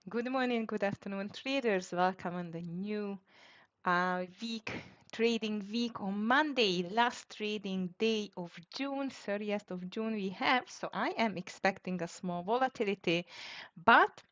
Good morning, good afternoon, traders. Welcome on the new week, trading week on Monday, last trading day of June, 30th of June we have. So I am expecting a small volatility, but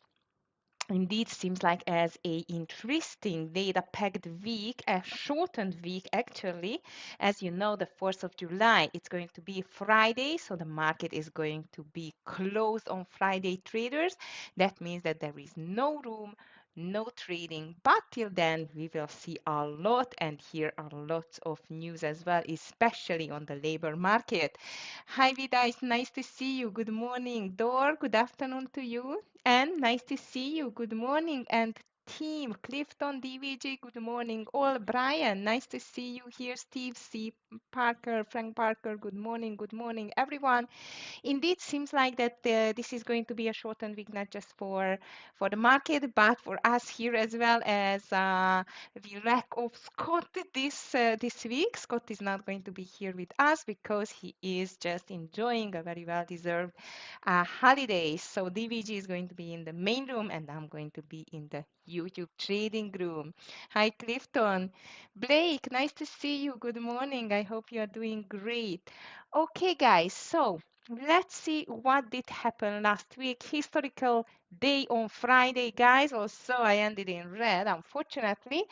indeed seems like as a interesting data-packed week, a shortened week actually. As you know, the 4th of July, it's going to be Friday, so the market is going to be closed on Friday, traders. That means that there is no room, no trading, but till then we will see a lot and hear a lot of news as well, especially on the labor market. Hi Vida, it's nice to see you. Good morning. Dor, good afternoon to you. And nice to see you. Good morning. And team, Clifton, DVG, good morning. All, Brian, nice to see you here. Steve C. Parker, Frank Parker, good morning. Good morning, everyone. Indeed, seems like that this is going to be a shortened week, not just for the market, but for us here as well, as we lack of Scott this week. Scott is not going to be here with us because he is just enjoying a very well-deserved holiday. So DVG is going to be in the main room, and I'm going to be in the YouTube trading room. Hi, Clifton. Blake, nice to see you. Good morning. I hope you are doing great. Okay, guys, so let's see what did happen last week. Historical day on Friday, guys. Also, I ended in red, unfortunately,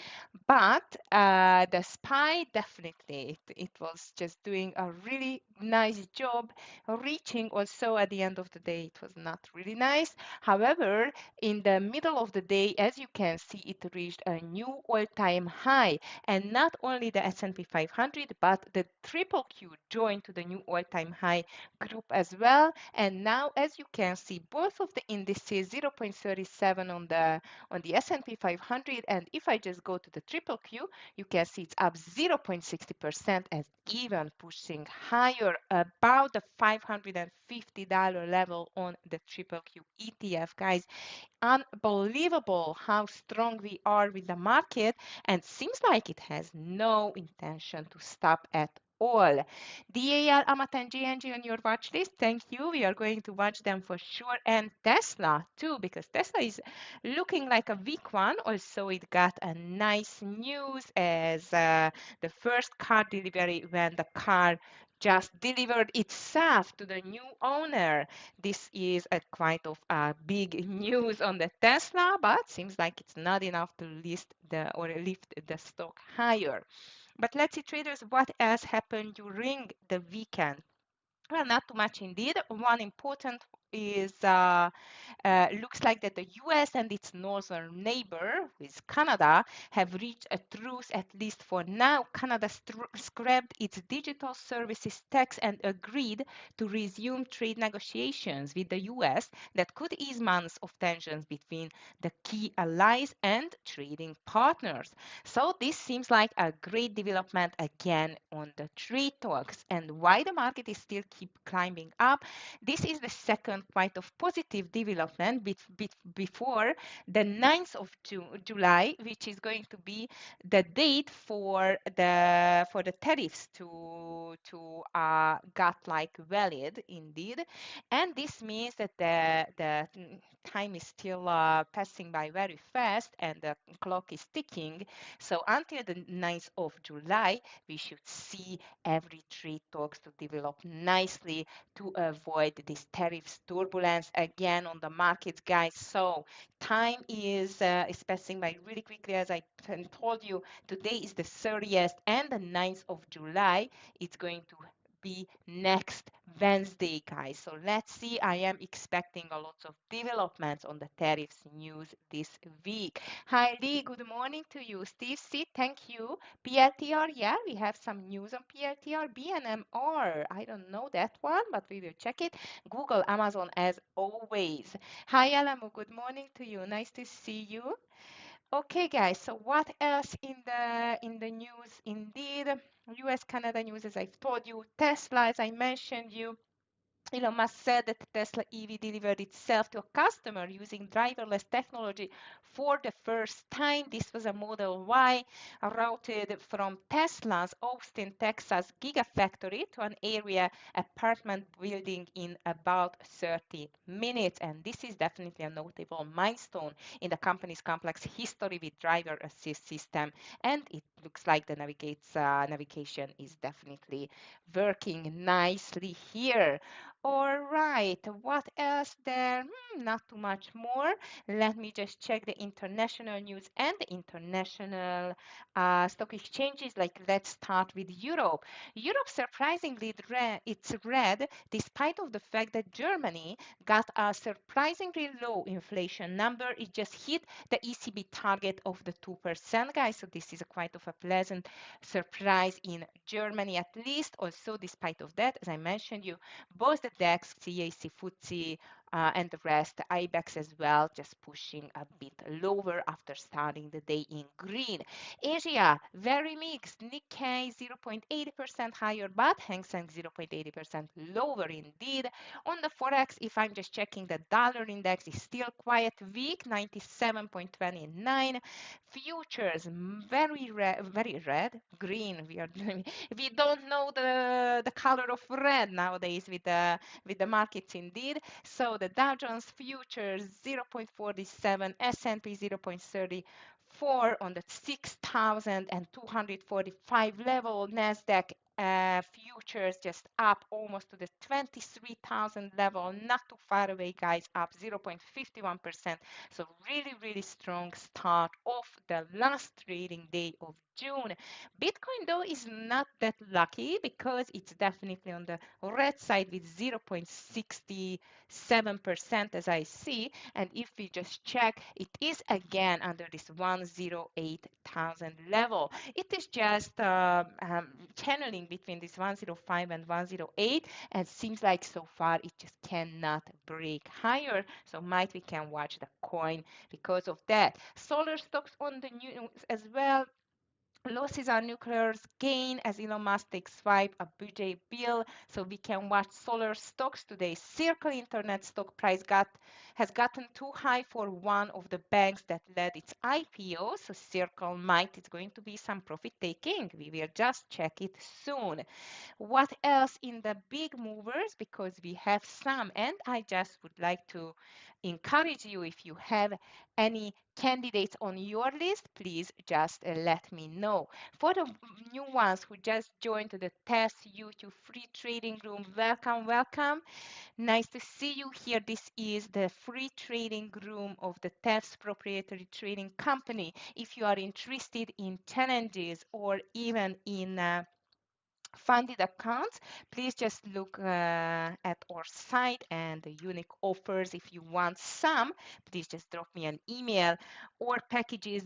but the SPY definitely, it was just doing a really nice job reaching. Also, at the end of the day, it was not really nice. However, in the middle of the day, as you can see, it reached a new all-time high. And not only the S&P 500, but the triple Q joined to the new all-time high group as well. And now, as you can see, both of the indices 0.37 on the S&P 500, and if I just go to the triple Q, you can see it's up 0.60% and even pushing higher about the $550 level on the triple Q ETF, guys. Unbelievable how strong we are with the market, and seems like it has no intention to stop at all. DAL, Amat, and JNG on your watch list. Thank you. We are going to watch them for sure. And Tesla too, because Tesla is looking like a weak one. Also, it got a nice news as the first car delivery when the car just delivered itself to the new owner. This is a quite of a big news on the Tesla, but seems like it's not enough to list the or lift the stock higher. But let's see, traders, what else happened during the weekend? Well, not too much indeed. One important is looks like that the US and its northern neighbor, with Canada, have reached a truce, at least for now. Canada scrapped its digital services tax and agreed to resume trade negotiations with the US that could ease months of tensions between the key allies and trading partners. So this seems like a great development again on the trade talks. And why the market is still keep climbing up, this is the second quite of positive development before the 9th of July, which is going to be the date for the tariffs to got like valid indeed. And this means that the time is still passing by very fast and the clock is ticking. So until the 9th of July, we should see every trade talks to develop nicely to avoid this tariffs turbulence again on the markets, guys. So time is passing by really quickly. As I told you, today is the 30th and the 9th of July. It's going to be next Wednesday, guys. So let's see. I am expecting a lot of developments on the tariffs news this week. Hi, Lee. Good morning to you. Steve C. Thank you. PLTR. Yeah, we have some news on PLTR. BNMR. I don't know that one, but we will check it. Google, Amazon, as always. Hi, Alamu. Good morning to you. Nice to see you. Okay, guys, so what else in the news? Indeed, US Canada news, as I've told you, Tesla, as I mentioned you. Elon Musk said that Tesla EV delivered itself to a customer using driverless technology for the first time. This was a Model Y routed from Tesla's Austin, Texas gigafactory to an area apartment building in about 30 minutes. And this is definitely a notable milestone in the company's complex history with driver assist system. And it looks like the navigation is definitely working nicely here. All right, what else there? Not too much more. Let me just check the international news and the international stock exchanges. Like, let's start with Europe. Europe surprisingly it's red, despite of the fact that Germany got a surprisingly low inflation number. It just hit the ECB target of the 2%, guys. So this is a quite of a pleasant surprise in Germany, at least. Also, despite of that, as I mentioned you, both the DAX, CAC, FTSE, and the rest, the IBEX as well, just pushing a bit lower after starting the day in green. Asia, very mixed. Nikkei 0.80% higher, but Hang Seng 0.80% lower indeed. On the forex, if I'm just checking, the dollar index is still quite weak, 97.29. Futures very red, green. We don't know the color of red nowadays with the markets indeed. So the Dow Jones futures 0.47, S&P 0.34 on the 6,245 level. Nasdaq futures just up almost to the 23,000 level, not too far away, guys, up 0.51%. So really strong start of the last trading day of June. Bitcoin though is not that lucky because it's definitely on the red side with 0.67% as I see. And if we just check, it is again under this 108,000 level. It is just channeling between this 105 and 108, and seems like so far it just cannot break higher. So might we can watch the coin because of that. Solar stocks on the news as well. Losses are nuclear's gain as Elon Musk takes swipe a budget bill. So we can watch solar stocks today. Circle Internet stock price has gotten too high for one of the banks that led its IPO. So Circle might it's going to be some profit taking. We will just check it soon. What else in the big movers? Because we have some, and I just would like to encourage you, if you have any candidates on your list, please just let me know. For the new ones who just joined the TEFS YouTube free trading room, welcome. Nice to see you here. This is the free trading room of the TEFS proprietary trading company. If you are interested in challenges or even in funded accounts, please just look at our site and the unique offers. If you want some, please just drop me an email. Our packages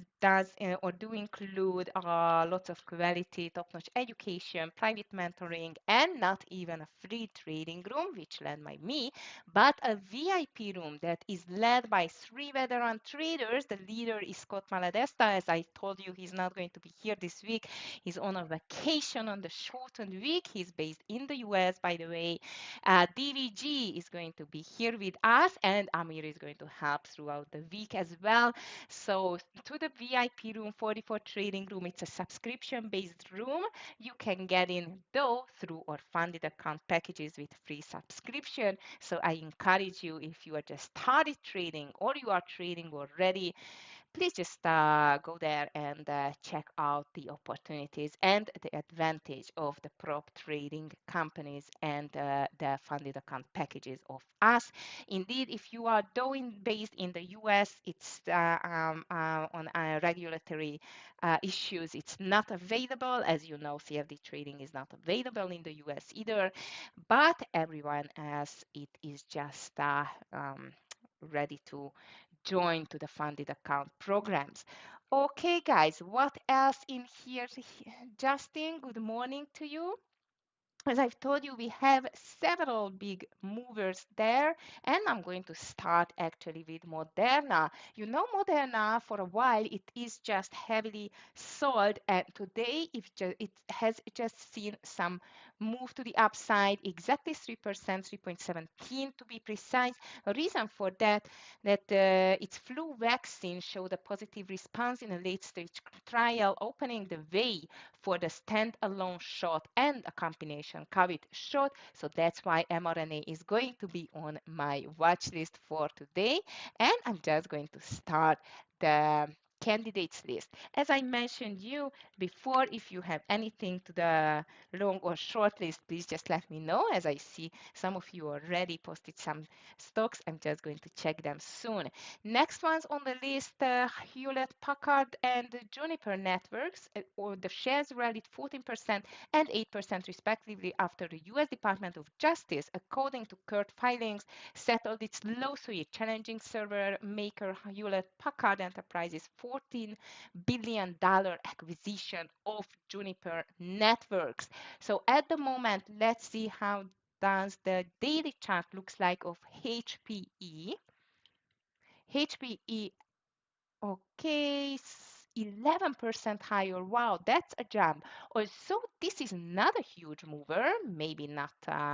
or do include lots of quality, top-notch education, private mentoring, and not even a free trading room, which led by me, but a VIP room that is led by 3 veteran traders. The leader is Scott Maladesta. As I told you, he's not going to be here this week. He's on a vacation on the shortened week. He's based in the US, by the way. DVG is going to be here with us, and Amir is going to help throughout the week as well. So to the VIP room, 44 trading room, it's a subscription-based room. You can get in though through our funded account packages with free subscription. So I encourage you, if you are just started trading or you are trading already, please just go there and check out the opportunities and the advantage of the prop trading companies and the funded account packages of us. Indeed, if you are doing based in the US, it's on regulatory issues. It's not available. As you know, CFD trading is not available in the US either, but everyone else, it is just ready to join to the funded account programs. Okay, guys, what else in here? Justin, good morning to you. As I've told you, we have several big movers there, and I'm going to start actually with Moderna. You know, Moderna for a while it is just heavily sold, and today it has just seen some move to the upside, exactly 3%, 3.17 to be precise. A reason for that, its flu vaccine showed a positive response in a late-stage trial, opening the way for the standalone shot and a combination COVID shot. So that's why mRNA is going to be on my watch list for today. And I'm just going to start the candidates list. As I mentioned you before, if you have anything to the long or short list, please just let me know. As I see some of you already posted some stocks, I'm just going to check them soon. Next ones on the list, Hewlett Packard and Juniper Networks, or the shares rallied 14% and 8% respectively after the US Department of Justice, according to court filings, settled its lawsuit challenging server maker Hewlett Packard Enterprises' $14 billion acquisition of Juniper Networks. So at the moment, let's see how does the daily chart looks like of HPE. HPE, okay, 11% higher. Wow, that's a jump. Also, this is not a huge mover. Maybe not,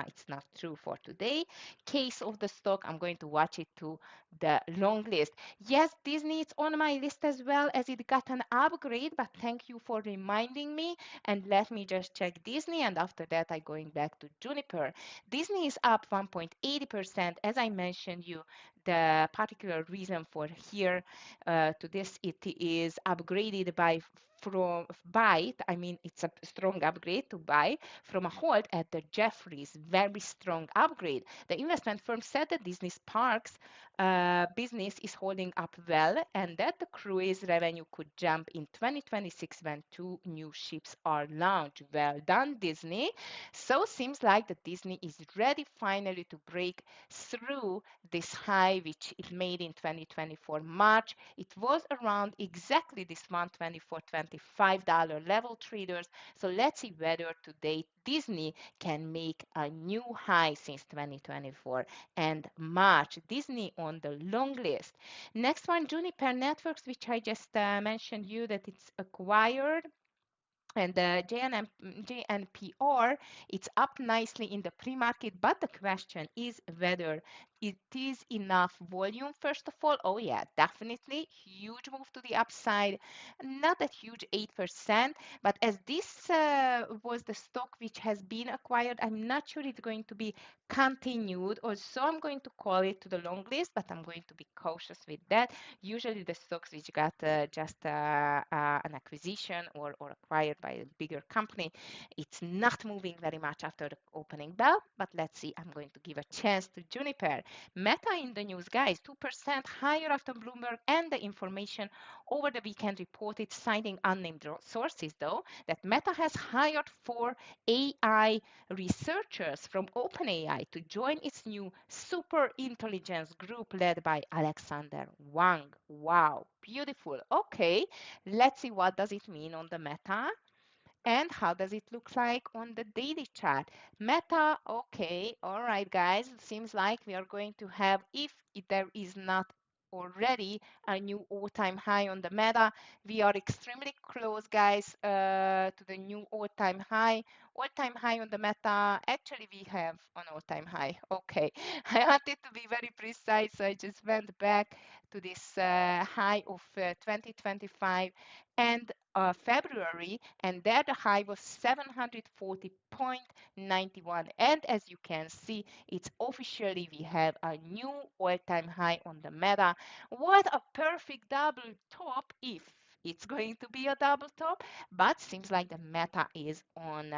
it's not true for today. Case of the stock, I'm going to watch it to the long list. Yes, Disney is on my list as well as it got an upgrade, but thank you for reminding me. And let me just check Disney, and after that, I'm going back to Juniper. Disney is up 1.80%. As I mentioned you, the particular reason for here to this, it is upgraded by from buy. I mean, it's a strong upgrade to buy from a hold at the Jeffries. Very strong upgrade. The investment firm said that Disney's parks business is holding up well and that the cruise revenue could jump in 2026 when 2 new ships are launched. Well done, Disney. So seems like that Disney is ready finally to break through this high which it made in 2024 March. It was around exactly this $124-25 level, traders. So let's see whether today Disney can make a new high since 2024 and March. Disney on the long list. Next one, Juniper Networks, which I just mentioned you that it's acquired. And the JNPR, it's up nicely in the pre-market, but the question is whether it is enough volume, first of all. Oh yeah, definitely. Huge move to the upside. Not that huge, 8%, but as this was the stock which has been acquired, I'm not sure it's going to be continued. Also, I'm going to call it to the long list, but I'm going to be cautious with that. Usually the stocks which got just an acquisition or acquired by a bigger company, it's not moving very much after the opening bell, but let's see. I'm going to give a chance to Juniper. Meta in the news, guys, 2% higher after Bloomberg and the information over the weekend reported, citing unnamed sources, though, that Meta has hired 4 AI researchers from OpenAI to join its new super intelligence group led by Alexander Wang. Wow, beautiful. Okay, let's see what does it mean on the Meta. And how does it look like on the daily chart? Meta, okay, all right, guys. It seems like we are going to have, if there is not already a new all-time high on the Meta, we are extremely close, guys, to the new all-time high. All-time high on the Meta, actually we have an all-time high. Okay, I wanted to be very precise, so I just went back to this high of 2025 and February, and there the high was 740.91. And as you can see, it's officially we have a new all-time high on the Meta. What a perfect double top if it's going to be a double top, but seems like the Meta is on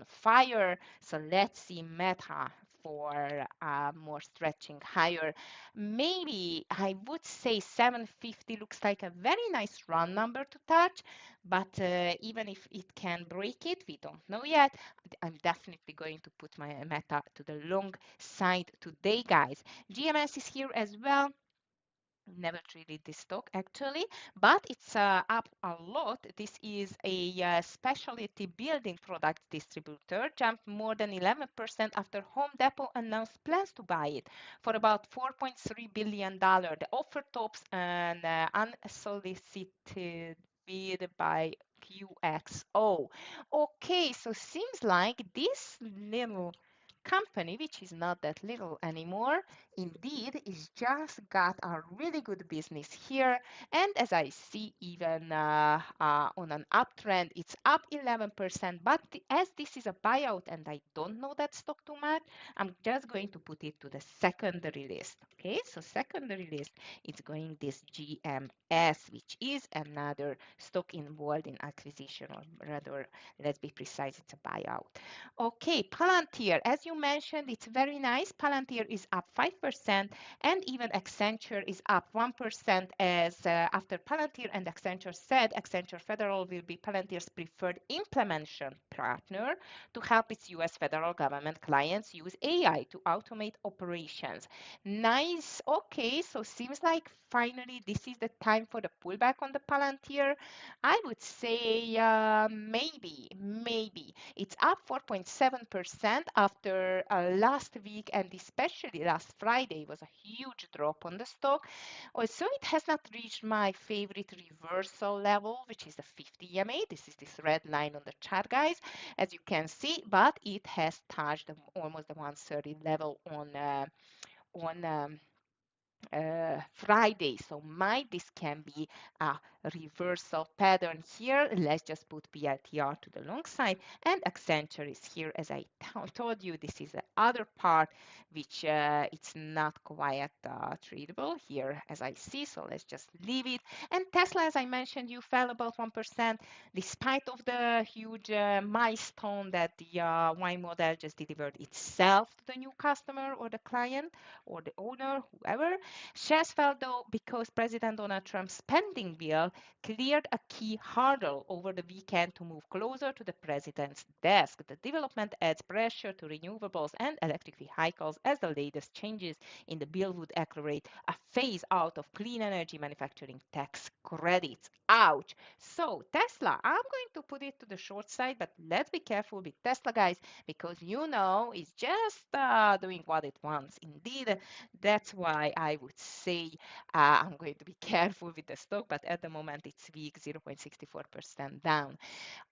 fire. So let's see Meta for more stretching higher. Maybe I would say 750 looks like a very nice run number to touch, but even if it can break it, we don't know yet. I'm definitely going to put my Meta to the long side today, guys. GMS is here as well. Never traded this stock actually, but it's up a lot. This is a specialty building product distributor, jumped more than 11% after Home Depot announced plans to buy it for about $4.3 billion. The offer tops an unsolicited bid by UXO. Okay, so seems like this little company, which is not that little anymore, indeed is just got a really good business here. And as I see, even on an uptrend, it's up 11%. But as this is a buyout and I don't know that stock too much, I'm just going to put it to the secondary list. Okay, so secondary list, it's going this GMS, which is another stock involved in acquisition, or rather, let's be precise, it's a buyout. Okay, Palantir, as you mentioned, it's very nice. Palantir is up 5%, and even Accenture is up 1%, as after Palantir and Accenture said, Accenture Federal will be Palantir's preferred implementation partner to help its US federal government clients use AI to automate operations. Nice. Okay, so seems like finally this is the time for the pullback on the Palantir. I would say maybe. It's up 4.7% after last week, and especially last Friday was a huge drop on the stock. Also, it has not reached my favorite reversal level, which is the 50 EMA. This is this red line on the chart, guys, as you can see, but it has touched almost the 130 level on Friday. So might this can be a reversal pattern here. Let's just put PLTR to the long side, and Accenture is here. As I told you, this is the other part which it's not quite tradable here as I see. So let's just leave it. And Tesla, as I mentioned, you fell about 1% despite of the huge milestone that the Y model just delivered itself to the new customer or the client or the owner, whoever. Shares fell though because President Donald Trump's spending bill cleared a key hurdle over the weekend to move closer to the president's desk. The development adds pressure to renewables and electric vehicles as the latest changes in the bill would accelerate a phase out of clean energy manufacturing tax credits. Ouch. So Tesla, I'm going to put it to the short side, but let's be careful with Tesla, guys, because it's just doing what it wants. Indeed, that's why I would say I'm going to be careful with the stock, but at the moment it's weak, 0.64% down.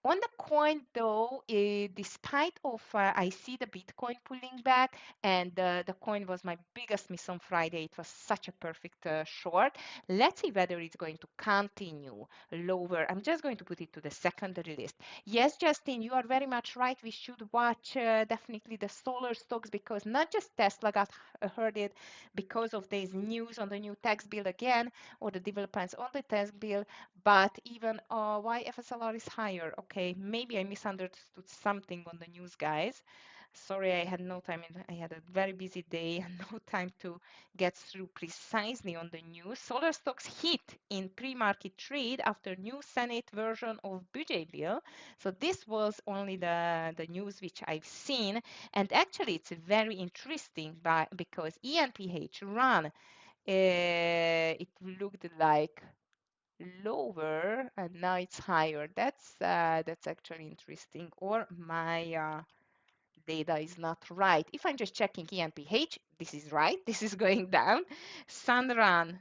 On the coin though, despite of I see the Bitcoin pulling back, and the coin was my biggest miss on Friday. It was such a perfect short. Let's see whether it's going to continue lower. I'm just going to put it to the secondary list. Yes, Justin, you are very much right. We should watch definitely the solar stocks, because not just Tesla got hurted because of this news on the new tax bill again, or the developments on the tax bill, but even why FSLR is higher. Okay, maybe I misunderstood something on the news, guys. Sorry, I had no time. I had a very busy day and no time to get through precisely on the news. Solar stocks hit in pre-market trade after new Senate version of budget bill. So this was only the news which I've seen. And actually, it's very interesting because ENPH run, it looked like lower and now it's higher. That's actually interesting. Or my data is not right. If I'm just checking ENPH, this is right. This is going down. Sunrun,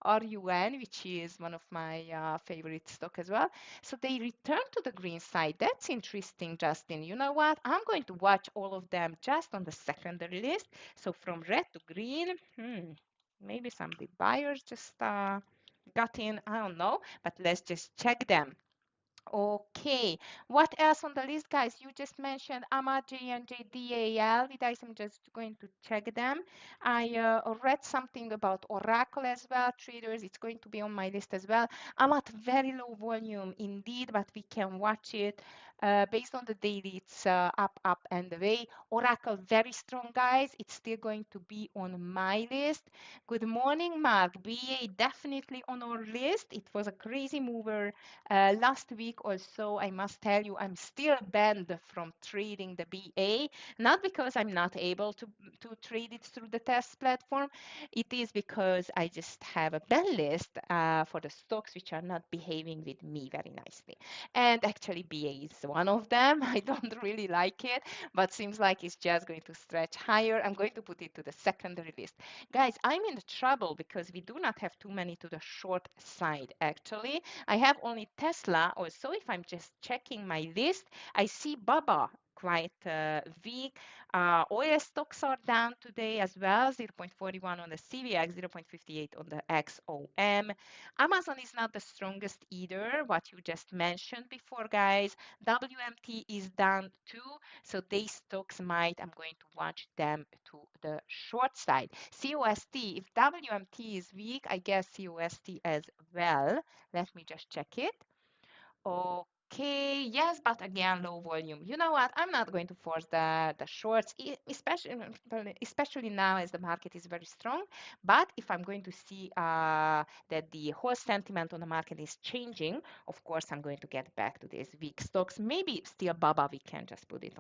RUN, which is one of my favorite stock as well. So they return to the green side. That's interesting, Justin. You know what? I'm going to watch all of them just on the secondary list. So from red to green, maybe some big buyers just got in. I don't know, but let's just check them. Okay, what else on the list, guys? You just mentioned AMA, J&J, DAL. Guys, I'm just going to check them. I read something about Oracle as well, traders. It's going to be on my list as well. AMAT, very low volume indeed, but we can watch it. Based on the daily, it's up and away. Oracle, very strong, guys. It's still going to be on my list. Good morning, Mark. BA, definitely on our list. It was a crazy mover last week also. I must tell you, I'm still banned from trading the BA, not because I'm not able to trade it through the TEFS platform. It is because I just have a ban list for the stocks which are not behaving with me very nicely. And actually, BA is one of them. I don't really like it, but seems like it's just going to stretch higher. I'm going to put it to the secondary list. Guys, I'm in trouble because we do not have too many to the short side, actually. I have only Tesla. Also, if I'm just checking my list, I see Baba quite weak. Oil stocks are down today as well, 0.41 on the CVX, 0.58 on the XOM. Amazon is not the strongest either, what you just mentioned before, guys. WMT is down too, so these stocks might, I'm going to watch them to the short side. COST, if WMT is weak, I guess COST as well. Let me just check it. Okay, yes, but again, low volume. You know what? I'm not going to force the shorts, especially now as the market is very strong. But if I'm going to see that the whole sentiment on the market is changing, of course, I'm going to get back to these weak stocks. Maybe still Baba, we can just put it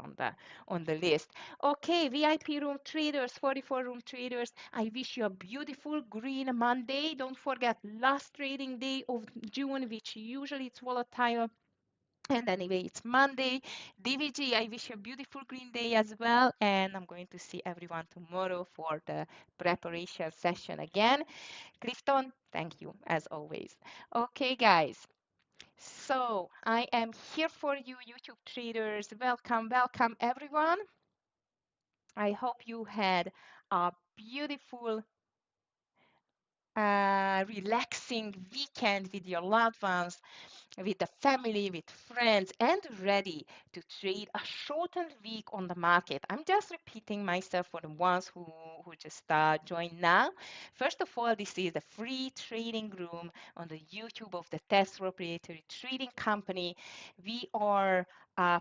on the list. Okay, VIP room traders, 44 room traders. I wish you a beautiful green Monday. Don't forget last trading day of June, which usually it's volatile. And anyway, it's Monday. DVG, I wish you a beautiful green day as well. And I'm going to see everyone tomorrow for the preparation session again. Clifton, thank you as always. Okay, guys. So I am here for you, YouTube traders. Welcome, welcome, everyone. I hope you had a beautiful relaxing weekend with your loved ones, with the family, with friends, and ready to trade a shortened week on the market. I'm just repeating myself for the ones who just joined now. First of all, this is the free trading room on the YouTube of the TEFS Proprietary Trading Company. We are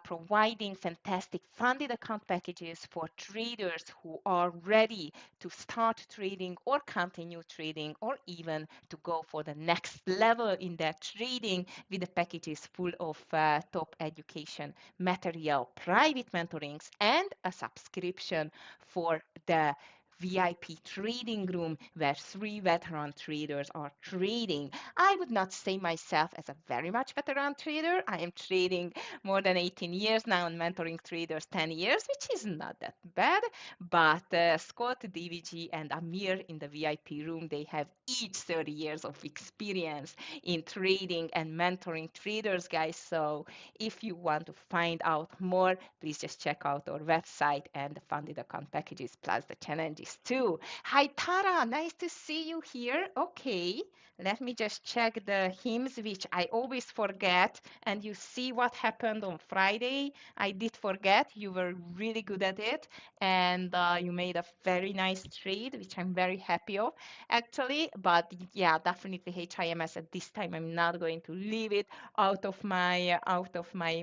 providing fantastic funded account packages for traders who are ready to start trading or continue trading or even to go for the next level in their trading with the packages full of top education material, private mentorings, and a subscription for the VIP trading room where 3 veteran traders are trading. I would not say myself as a very much veteran trader. I am trading more than 18 years now and mentoring traders 10 years, which is not that bad. But Scott, DVG, and Amir in the VIP room, they have each 30 years of experience in trading and mentoring traders, guys. So if you want to find out more, please just check out our website and the funded account packages plus the challenges too. Hi, Tara. Nice to see you here. Okay, let me just check the hymns, which I always forget. And you see what happened on Friday. I did forget. You were really good at it. And you made a very nice trade, which I'm very happy of, actually. But yeah, definitely HIMS at this time. I'm not going to leave it out of my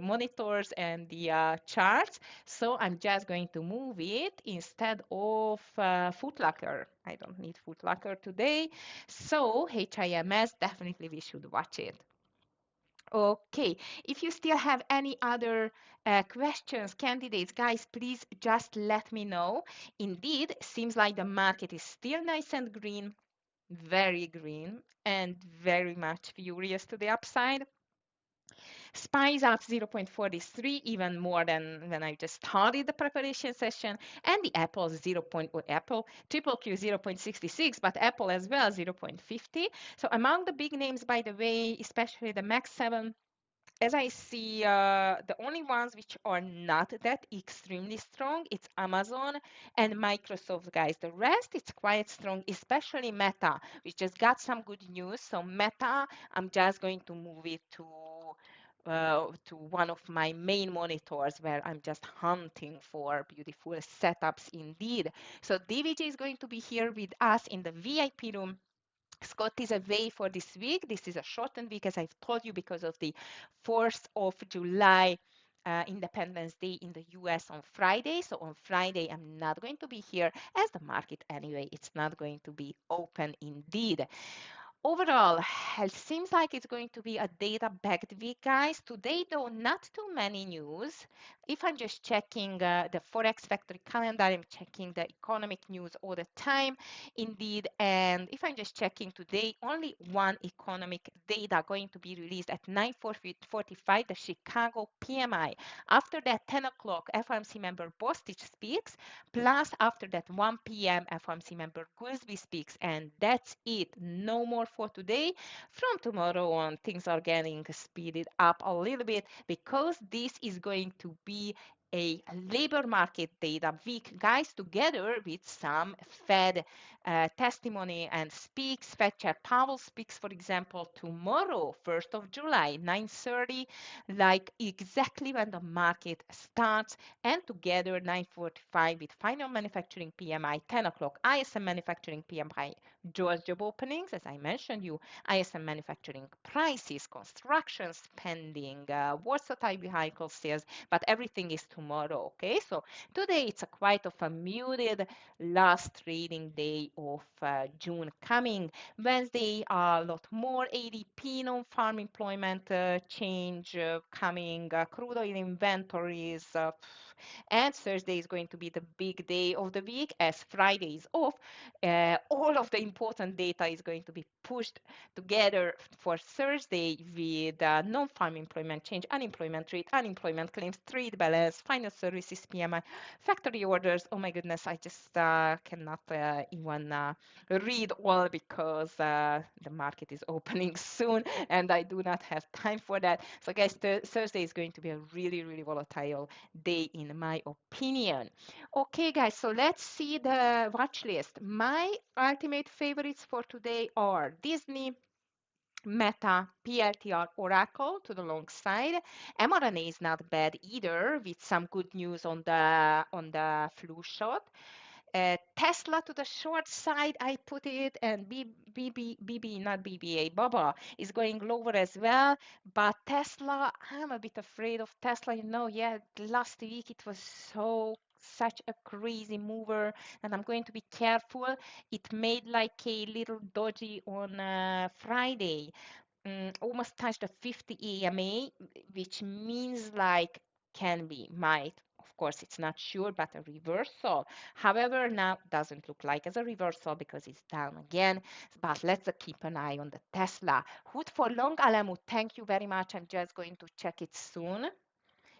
monitors and the charts. So I'm just going to move it instead of Footlocker. I don't need Footlocker today. So HIMS, definitely we should watch it. Okay, if you still have any other questions, candidates, guys, please just let me know. Indeed, seems like the market is still nice and green, very green, and very much furious to the upside. SPY is up 0.43, even more than when I just started the preparation session. And the Apple 0. Apple triple Q 0.66, but Apple as well 0.50. So among the big names, by the way, especially the Max 7, as I see, the only ones which are not that extremely strong, it's Amazon and Microsoft, guys. The rest, it's quite strong, especially Meta, which just got some good news. So Meta, I'm just going to move it to one of my main monitors where I'm just hunting for beautiful setups indeed. So DVG is going to be here with us in the VIP room. Scott is away for this week. This is a shortened week, as I've told you, because of the 4th of July Independence Day in the US on Friday. So on Friday, I'm not going to be here as the market anyway. It's not going to be open indeed. Overall, it seems like it's going to be a data-backed week, guys. Today, though, not too many news. If I'm just checking the Forex Factory calendar, I'm checking the economic news all the time, indeed. And if I'm just checking today, only one economic data going to be released at 9:45, the Chicago PMI. After that, 10 o'clock, FOMC member Bostich speaks, plus after that, 1 p.m., FOMC member Goolsbee speaks, and that's it. No more for today. From tomorrow on, things are getting speeded up a little bit because this is going to be a labor market data week, guys, together with some Fed testimony and speaks. Fed Chair Powell speaks, for example, tomorrow, 1st of July, 9:30, like exactly when the market starts, and together 9:45 with final manufacturing PMI, 10 o'clock ISM manufacturing PMI, Georgia job openings, as I mentioned you, ISM manufacturing prices, construction spending, Warsaw type vehicle sales, but everything is tomorrow, okay? So today it's a quite of a muted last trading day of June coming. Wednesday, a lot more ADP non-farm employment change coming, crude oil inventories, and Thursday is going to be the big day of the week as Friday is off. All of the important data is going to be pushed together for Thursday with non-farm employment change, unemployment rate, unemployment claims, trade balance, final services PMI, factory orders. Oh my goodness, I just cannot even read all because the market is opening soon and I do not have time for that. So guys, Thursday is going to be a really, really volatile day in my opinion. Okay, guys, so let's see the watch list. My ultimate favorites for today are Disney, Meta, PLTR, Oracle to the long side. mRNA is not bad either, with some good news on the flu shot. Tesla to the short side, I put it, and not BBA, Baba is going lower as well. But Tesla, I'm a bit afraid of Tesla. Yeah, last week it was such a crazy mover, and I'm going to be careful. It made like a little dodgy on Friday, almost touched the 50 EMA, which means like can be, might. Of course, it's not sure, but a reversal. However, now doesn't look like as a reversal because it's down again. But let's keep an eye on the Tesla. Hood for long, Alamu, thank you very much. I'm just going to check it soon.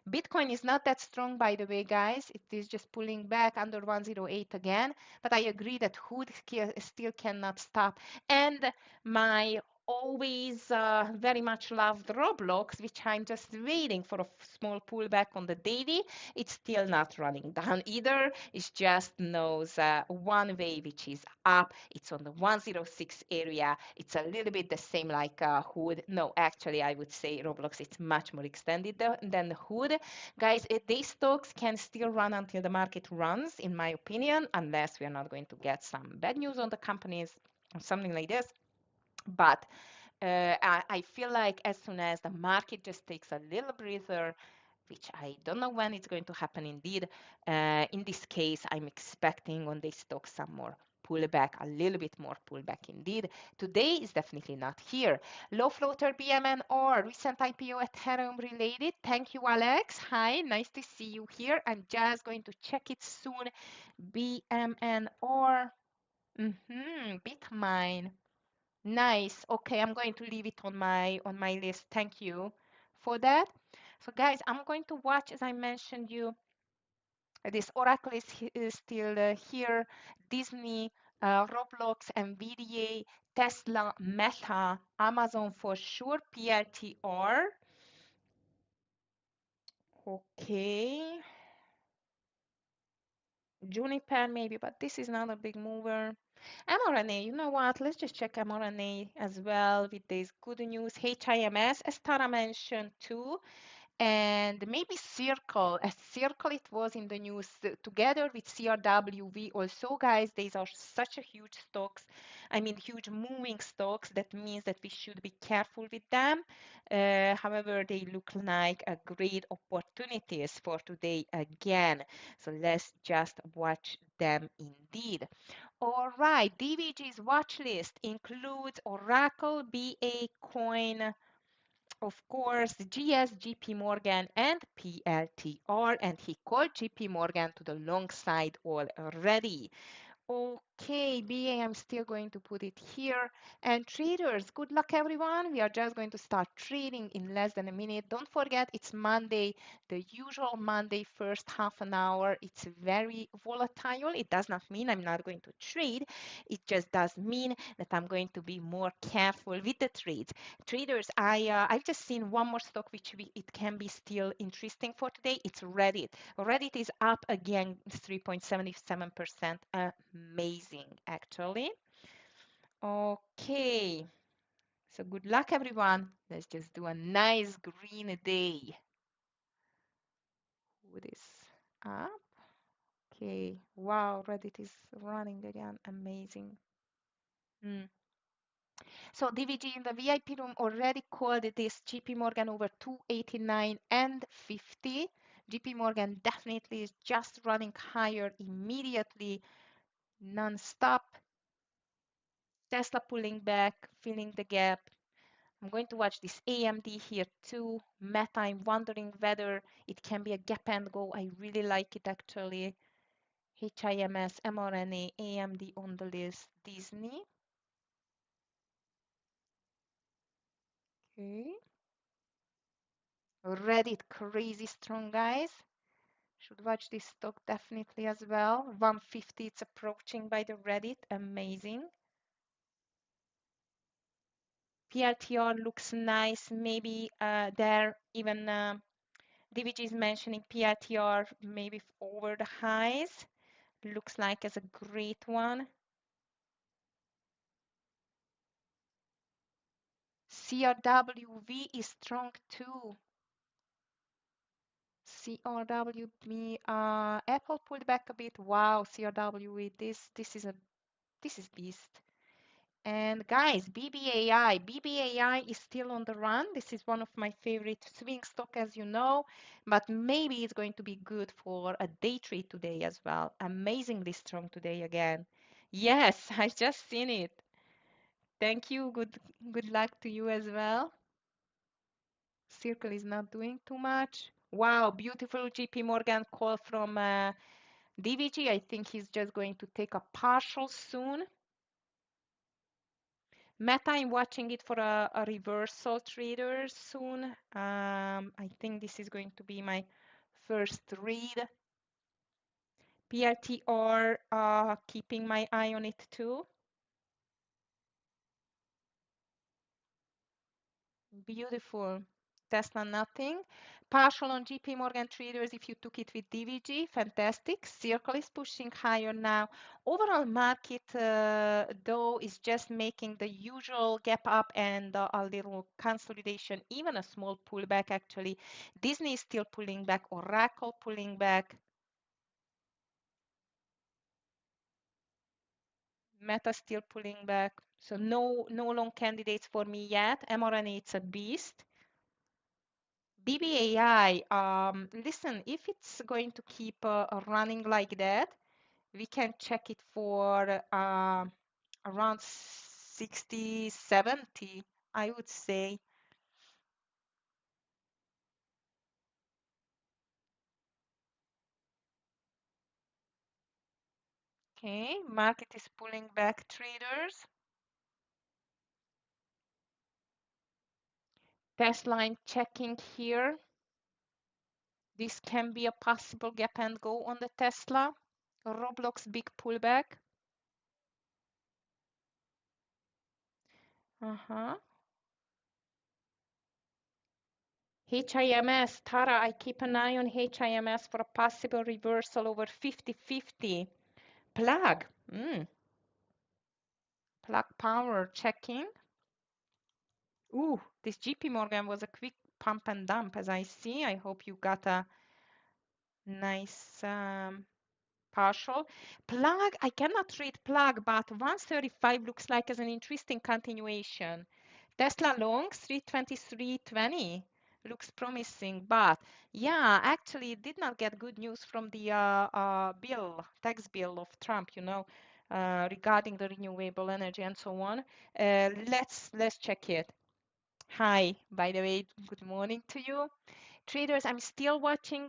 Bitcoin is not that strong, by the way, guys. It is just pulling back under 108 again. But I agree that hood still cannot stop. And my always very much loved Roblox, which I'm just waiting for a small pullback on the daily. It's still not running down either. It just knows one way, which is up. It's on the 106 area. It's a little bit the same like hood. No, actually, I would say Roblox, it's much more extended than the hood. Guys, these stocks can still run until the market runs, in my opinion, unless we are not going to get some bad news on the companies or something like this. But I feel like as soon as the market just takes a little breather, which I don't know when it's going to happen indeed, in this case, I'm expecting on this stock some more pullback, a little bit more pullback indeed. Today is definitely not here. Low floater BMNR, recent IPO Ethereum related. Thank you, Alex. Hi, nice to see you here. I'm just going to check it soon. BMNR, Bitmine. Nice. Okay, I'm going to leave it on my list. Thank you for that. So guys, I'm going to watch, as I mentioned you, this Oracle is still here, Disney, Roblox, NVIDIA, Tesla, Meta, Amazon for sure, PLTR. Okay. Juniper maybe, but this is not a big mover. mRNA, you know what? Let's just check mRNA as well with this good news. HIMS, as Tara mentioned too, and maybe Circle. As Circle, it was in the news together with CRWV. Also, guys, these are such a huge stocks. I mean, huge moving stocks. That means that we should be careful with them. However, they look like a great opportunities for today again. So let's just watch them indeed. All right, DVG's watch list includes Oracle, BA Coin, of course, GS, JP Morgan, and PLTR, and he called JP Morgan to the long side already. Okay, BA, I'm still going to put it here. And traders, good luck, everyone. We are just going to start trading in less than a minute. Don't forget, it's Monday, the usual Monday first half an hour. It's very volatile. It does not mean I'm not going to trade. It just does mean that I'm going to be more careful with the trades. Traders, I've just seen one more stock which it can be still interesting for today. It's Reddit. Reddit is up again 3.77%. Amazing, actually. Okay, so good luck, everyone. Let's just do a nice green day. With this up. Okay, wow, Reddit is running again. Amazing. So DVG in the VIP room already called this JP Morgan over 289 and 50. JP Morgan definitely is just running higher immediately, non-stop. Tesla pulling back, filling the gap. I'm going to watch this AMD here too. Meta, I'm wondering whether it can be a gap and go. I really like it actually. HIMS, mRNA, AMD on the list. Disney. Okay. Reddit, crazy strong, guys. Should watch this stock definitely as well. 150, it's approaching by the Reddit. Amazing. PLTR looks nice. Maybe there even DVG is mentioning PLTR maybe over the highs. Looks like as a great one. CRWV is strong too. CRWV, Apple pulled back a bit. Wow, CRWV, this is beast. And guys, BBAI is still on the run. This is one of my favorite swing stock, as you know, but maybe it's going to be good for a day trade today as well. Amazingly strong today again. Yes, I just seen it. Thank you. Good luck to you as well. Circle is not doing too much. Wow, beautiful JP Morgan call from DVG. I think he's just going to take a partial soon. Meta, I'm watching it for a reversal trader soon. I think this is going to be my first read. PLTR, keeping my eye on it too. Beautiful. Tesla, nothing. Partial on JP Morgan traders if you took it with DVG. Fantastic. Circle is pushing higher now. Overall market, though, is just making the usual gap up and a little consolidation, even a small pullback, actually. Disney is still pulling back. Oracle pulling back. Meta still pulling back. So no long candidates for me yet. mRNA, it's a beast. BBAI, listen, if it's going to keep running like that, we can check it for around 60, 70, I would say. Okay, market is pulling back traders. Tesla, I'm checking here. This can be a possible gap and go on the Tesla. Roblox big pullback. Uh-huh. HIMS, Tara, I keep an eye on HIMS for a possible reversal over 50-50. Plug. Plug power checking. Ooh, this JP Morgan was a quick pump and dump as I see. I hope you got a nice partial. Plug, I cannot trade plug, but 135 looks like as an interesting continuation. Tesla longs 323.20 looks promising, but yeah, actually did not get good news from the tax bill of Trump, regarding the renewable energy and so on. Let's check it. Hi, by the way, good morning to you. Traders, I'm still watching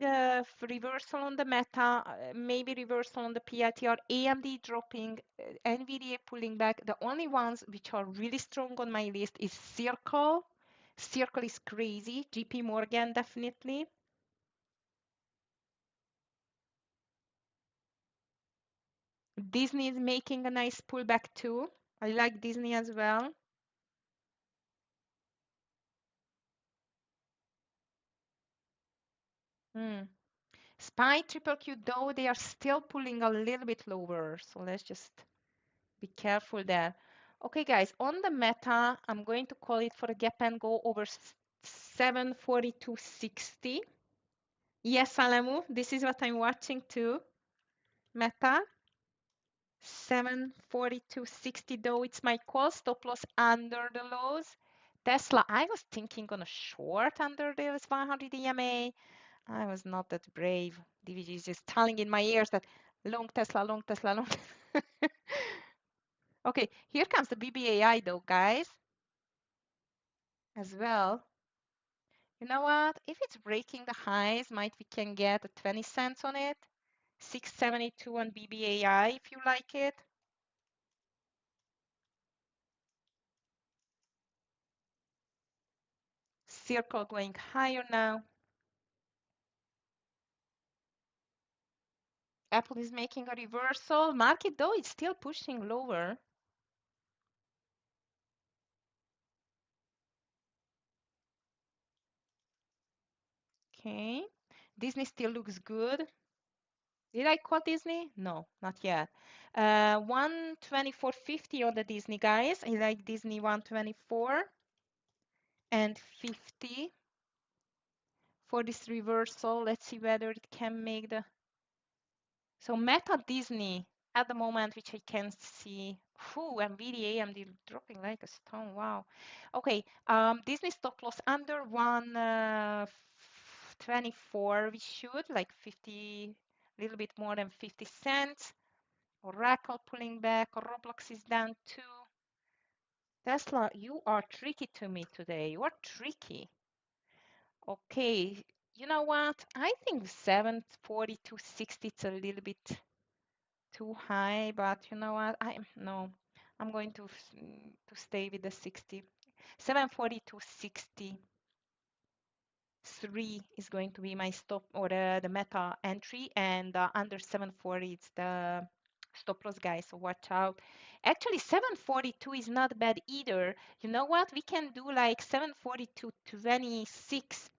reversal on the Meta, maybe reversal on the PLTR, AMD dropping, NVIDIA pulling back. The only ones which are really strong on my list is Circle. Circle is crazy. JP Morgan, definitely. Disney is making a nice pullback too. I like Disney as well. Hmm. SPY, Triple Q, though, they are still pulling a little bit lower. So let's just be careful there. Okay, guys, on the Meta, I'm going to call it for a gap and go over 742.60. Yes, Alamu, this is what I'm watching too. Meta, 742.60, though it's my call. Stop loss under the lows. Tesla, I was thinking on a short under the 100 EMA. I was not that brave. DVG is just telling in my ears that long Tesla, long Tesla, long. Okay, here comes the BBAI though, guys, as well. You know what? If it's breaking the highs, might we can get a 20 cents on it. 672 on BBAI if you like it. Circle going higher now. Apple is making a reversal. Market though, it's still pushing lower. Okay. Disney still looks good. Did I call Disney? No, not yet. 124.50 on the Disney, guys. I like Disney 124 and 50 for this reversal. Let's see whether it can make the. So Meta Disney at the moment, which I can see. Whew, NVIDIA, AMD dropping like a stone. Wow. Okay, Disney stop loss under 124. We should like 50, a little bit more than 50 cents. Oracle pulling back. Roblox is down too. Tesla, you are tricky to me today. You are tricky. Okay, you know what? I think 740 to 60 is a little bit too high, but you know what? No. I'm going to stay with the 60. 740 to 63 is going to be my stop or the meta entry, and under 740 it's the stop loss, guys. So watch out. Actually, 742 is not bad either. You know what? We can do like 742 26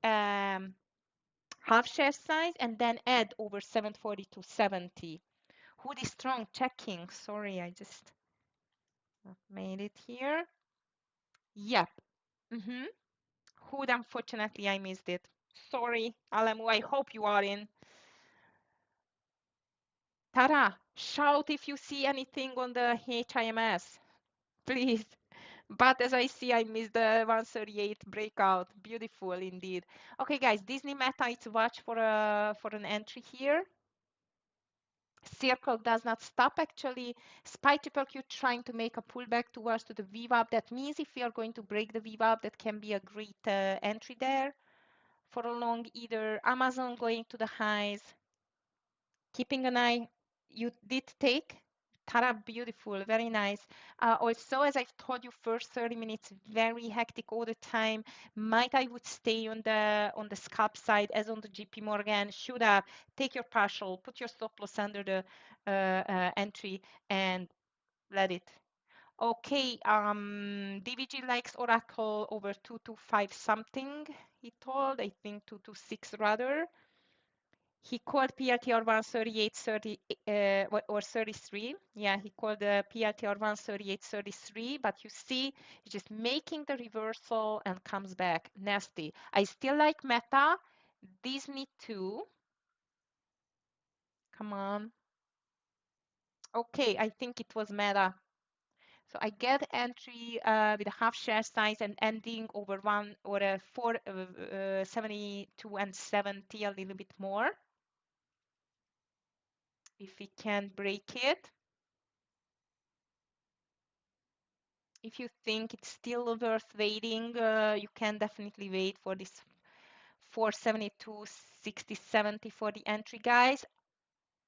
half share size and then add over 740 to 70. Hood is strong checking. Sorry, I just made it here. Yep. Mm-hmm. Hood, unfortunately, I missed it. Sorry, Alamu, I hope you are in. Tara, shout if you see anything on the HIMS, please. But as I see, I missed the 138 breakout. Beautiful indeed. Okay, guys, Disney Meta, it's watch for an entry here. Circle does not stop actually. SPY triple Q trying to make a pullback towards to the VWAP. That means if we are going to break the VWAP, that can be a great entry there for a long either. Amazon going to the highs. Keeping an eye. You did take. Tara, beautiful, very nice. Also, as I've told you, first 30 minutes very hectic all the time. Might I would stay on the scalp side as on the JP Morgan. Should have take your partial, put your stop loss under the entry, and let it. Okay, DVG likes Oracle over 225 something. He told, I think 226 rather. He called PLTR 138.30 or 33. Yeah, he called the PLTR 138.33, but you see, he's just making the reversal and comes back. Nasty. I still like Meta. Disney too. Come on. Okay, I think it was Meta. So I get entry with a half share size and ending over one or a 472 and 70, a little bit more. If we can break it. If you think it's still worth waiting, you can definitely wait for this 472, 60, 70 for the entry, guys.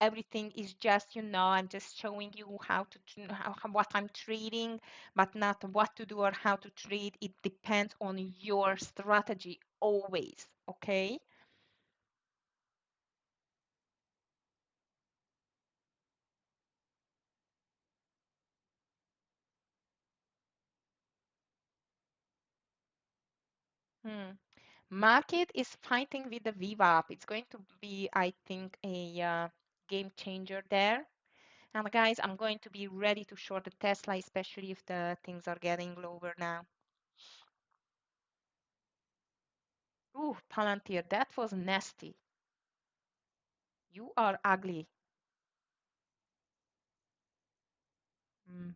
Everything is just, I'm just showing you what I'm trading, but not what to do or how to trade. It depends on your strategy always, okay? Hmm. Market is fighting with the VWAP. It's going to be, I think, a game changer there. And guys, I'm going to be ready to short the Tesla, especially if the things are getting lower now. Ooh, Palantir, that was nasty. You are ugly. Mm.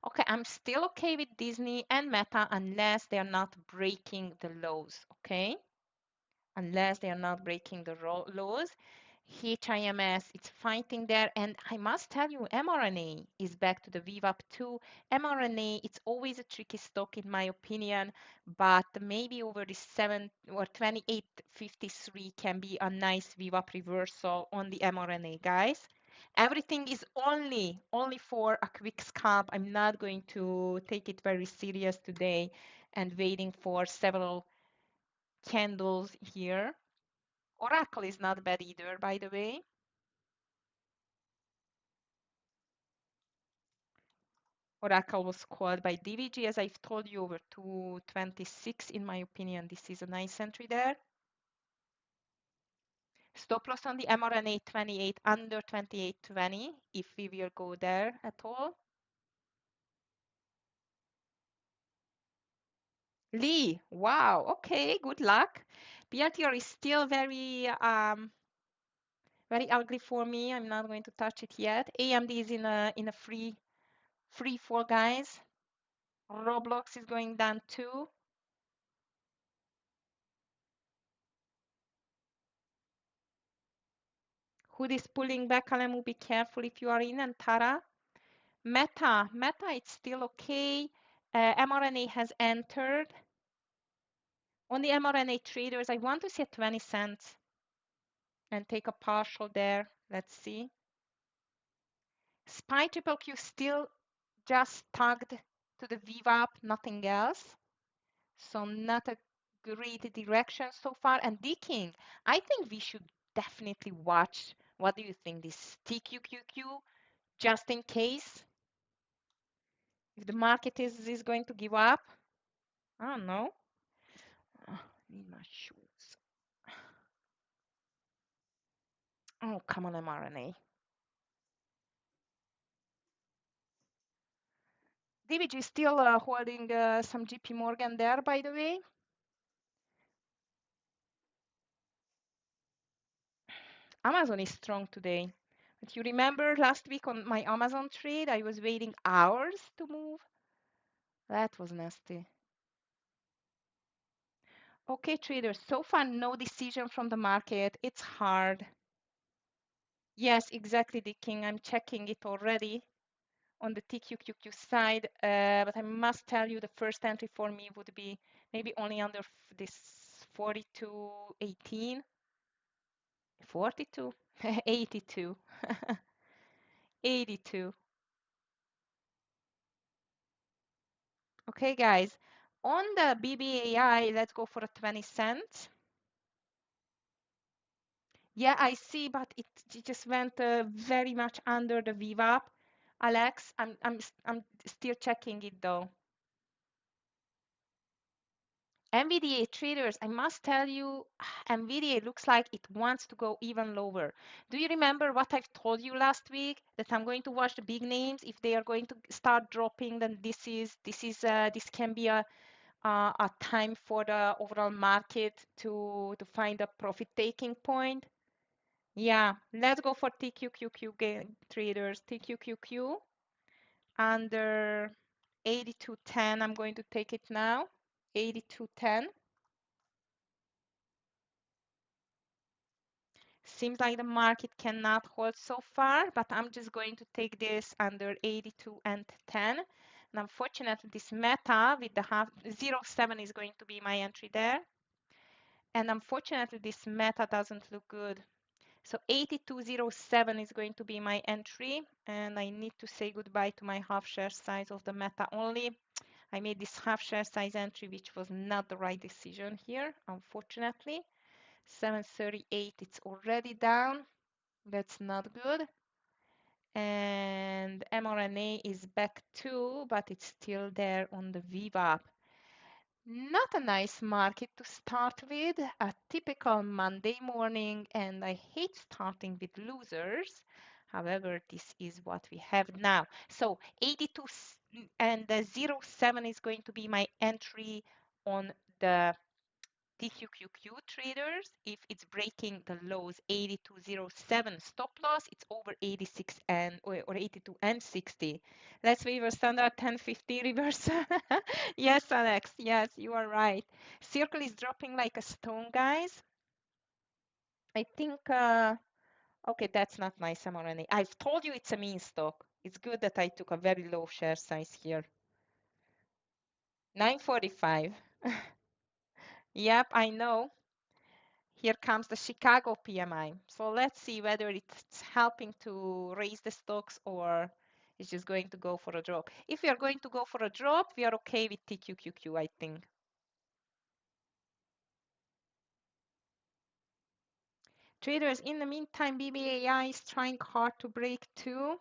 Okay, I'm still okay with Disney and Meta unless they are not breaking the laws, okay? Unless they are not breaking the laws. HIMS, it's fighting there. And I must tell you, mRNA is back to the VWAP too. mRNA, it's always a tricky stock in my opinion, but maybe over the 7 or 28.53 can be a nice VWAP reversal on the mRNA, guys. Everything is only for a quick scalp. I'm not going to take it very serious today and waiting for several candles here. Oracle is not bad either, by the way. Oracle was called by DVG, as I've told you, over 226. In my opinion, this is a nice entry there. Stop loss on the mRNA 28 under 28.20, if we will go there at all. Lee, wow, okay, good luck. BLTR is still very ugly for me. I'm not going to touch it yet. AMD is in a free fall, guys. Roblox is going down too. Hood is pulling back. Alemu, be careful if you are in. And Tara. Meta, it's still okay. mRNA has entered. On the mRNA traders, I want to see a 20 cents and take a partial there. Let's see. SPY triple Q still just tagged to the VWAP, nothing else. So not a great direction so far. And D King, I think we should definitely watch. What do you think? This TQQQ, just in case, if the market is going to give up. I don't know. Oh, need my shoes. Oh, come on, mRNA. DBG is still holding some JP Morgan there, by the way. Amazon is strong today. But you remember last week on my Amazon trade, I was waiting hours to move. That was nasty. Okay, traders, so far no decision from the market. It's hard. Yes, exactly, the king. I'm checking it already on the TQQQ side, but I must tell you the first entry for me would be maybe only under this 42.18. 42? 82. 82. Okay, guys. On the BBAI, let's go for a 20 cents. Yeah, I see, but it just went very much under the VWAP. Alex, I'm still checking it though. NVDA traders, I must tell you, NVDA looks like it wants to go even lower. Do you remember what I've told you last week? That I'm going to watch the big names. If they are going to start dropping, then this can be a time for the overall market to find a profit taking point. Yeah, let's go for TQQQ traders. TQQQ under 82.10. I'm going to take it now. 82.10. Seems like the market cannot hold so far, but I'm just going to take this under 82 and 10. And unfortunately, this Meta with the half 0.7 is going to be my entry there. And unfortunately, this Meta doesn't look good. So 8207 is going to be my entry, and I need to say goodbye to my half share size of the Meta only. I made this half share size entry, which was not the right decision here, unfortunately. 738, it's already down. That's not good. And mRNA is back too, but it's still there on the VWAP. Not a nice market to start with, a typical Monday morning, and I hate starting with losers. However, this is what we have now. So 82 and the 0.7 is going to be my entry on the TQQQ traders. If it's breaking the lows 8207 stop loss, it's over 86 and or 82 and 60. Let's waiver standard 1050 reverse. Yes, Alex. Yes, you are right. Circle is dropping like a stone, guys. I think okay, that's not nice mRNA. I've told you it's a meme stock. It's good that I took a very low share size here. 945. Yep, I know. Here comes the Chicago PMI. So let's see whether it's helping to raise the stocks or it's just going to go for a drop. If we are going to go for a drop, we are okay with TQQQ, I think. Traders, in the meantime, BBAI is trying hard to break too.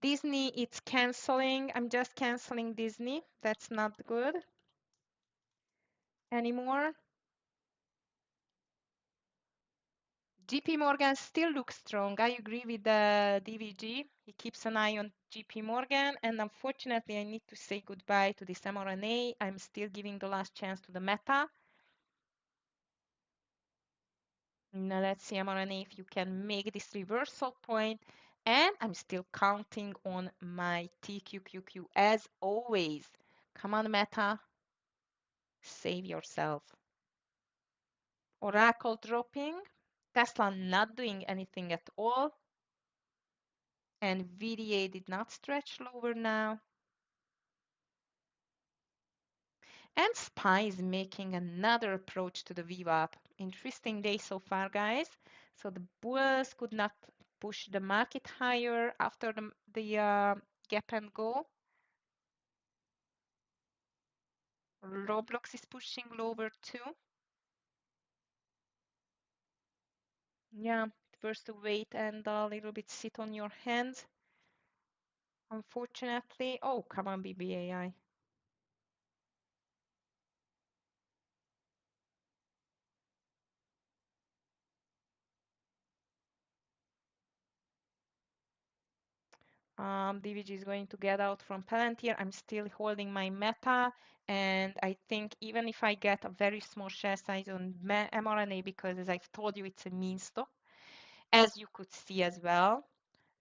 Disney, it's canceling. I'm just canceling Disney. That's not good anymore. JP Morgan still looks strong. I agree with the DVG. He keeps an eye on JP Morgan. And unfortunately, I need to say goodbye to this mRNA. I'm still giving the last chance to the Meta. Now let's see, mRNA, if you can make this reversal point. And I'm still counting on my TQQQ as always. Come on, Meta. Save yourself. Oracle dropping. Tesla not doing anything at all. And VDA did not stretch lower now. And SPY is making another approach to the VWAP. Interesting day so far, guys. So the bulls could not push the market higher after the gap and go. Roblox is pushing lower too. Yeah, first to wait and a little bit sit on your hands. Unfortunately. Oh, come on, BBAI. DVG is going to get out from Palantir. I'm still holding my Meta, and I think even if I get a very small share size on mRNA, because as I've told you, it's a meme stock, as you could see as well.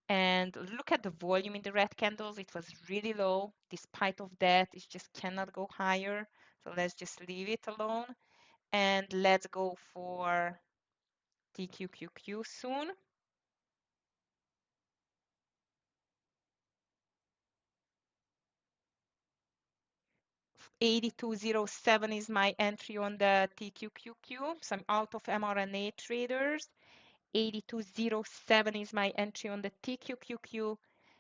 And look at the volume in the red candles. It was really low. Despite of that, it just cannot go higher. So let's just leave it alone. And let's go for TQQQ soon. 8207 is my entry on the TQQQ. So I'm out of mRNA traders. 8207 is my entry on the TQQQ.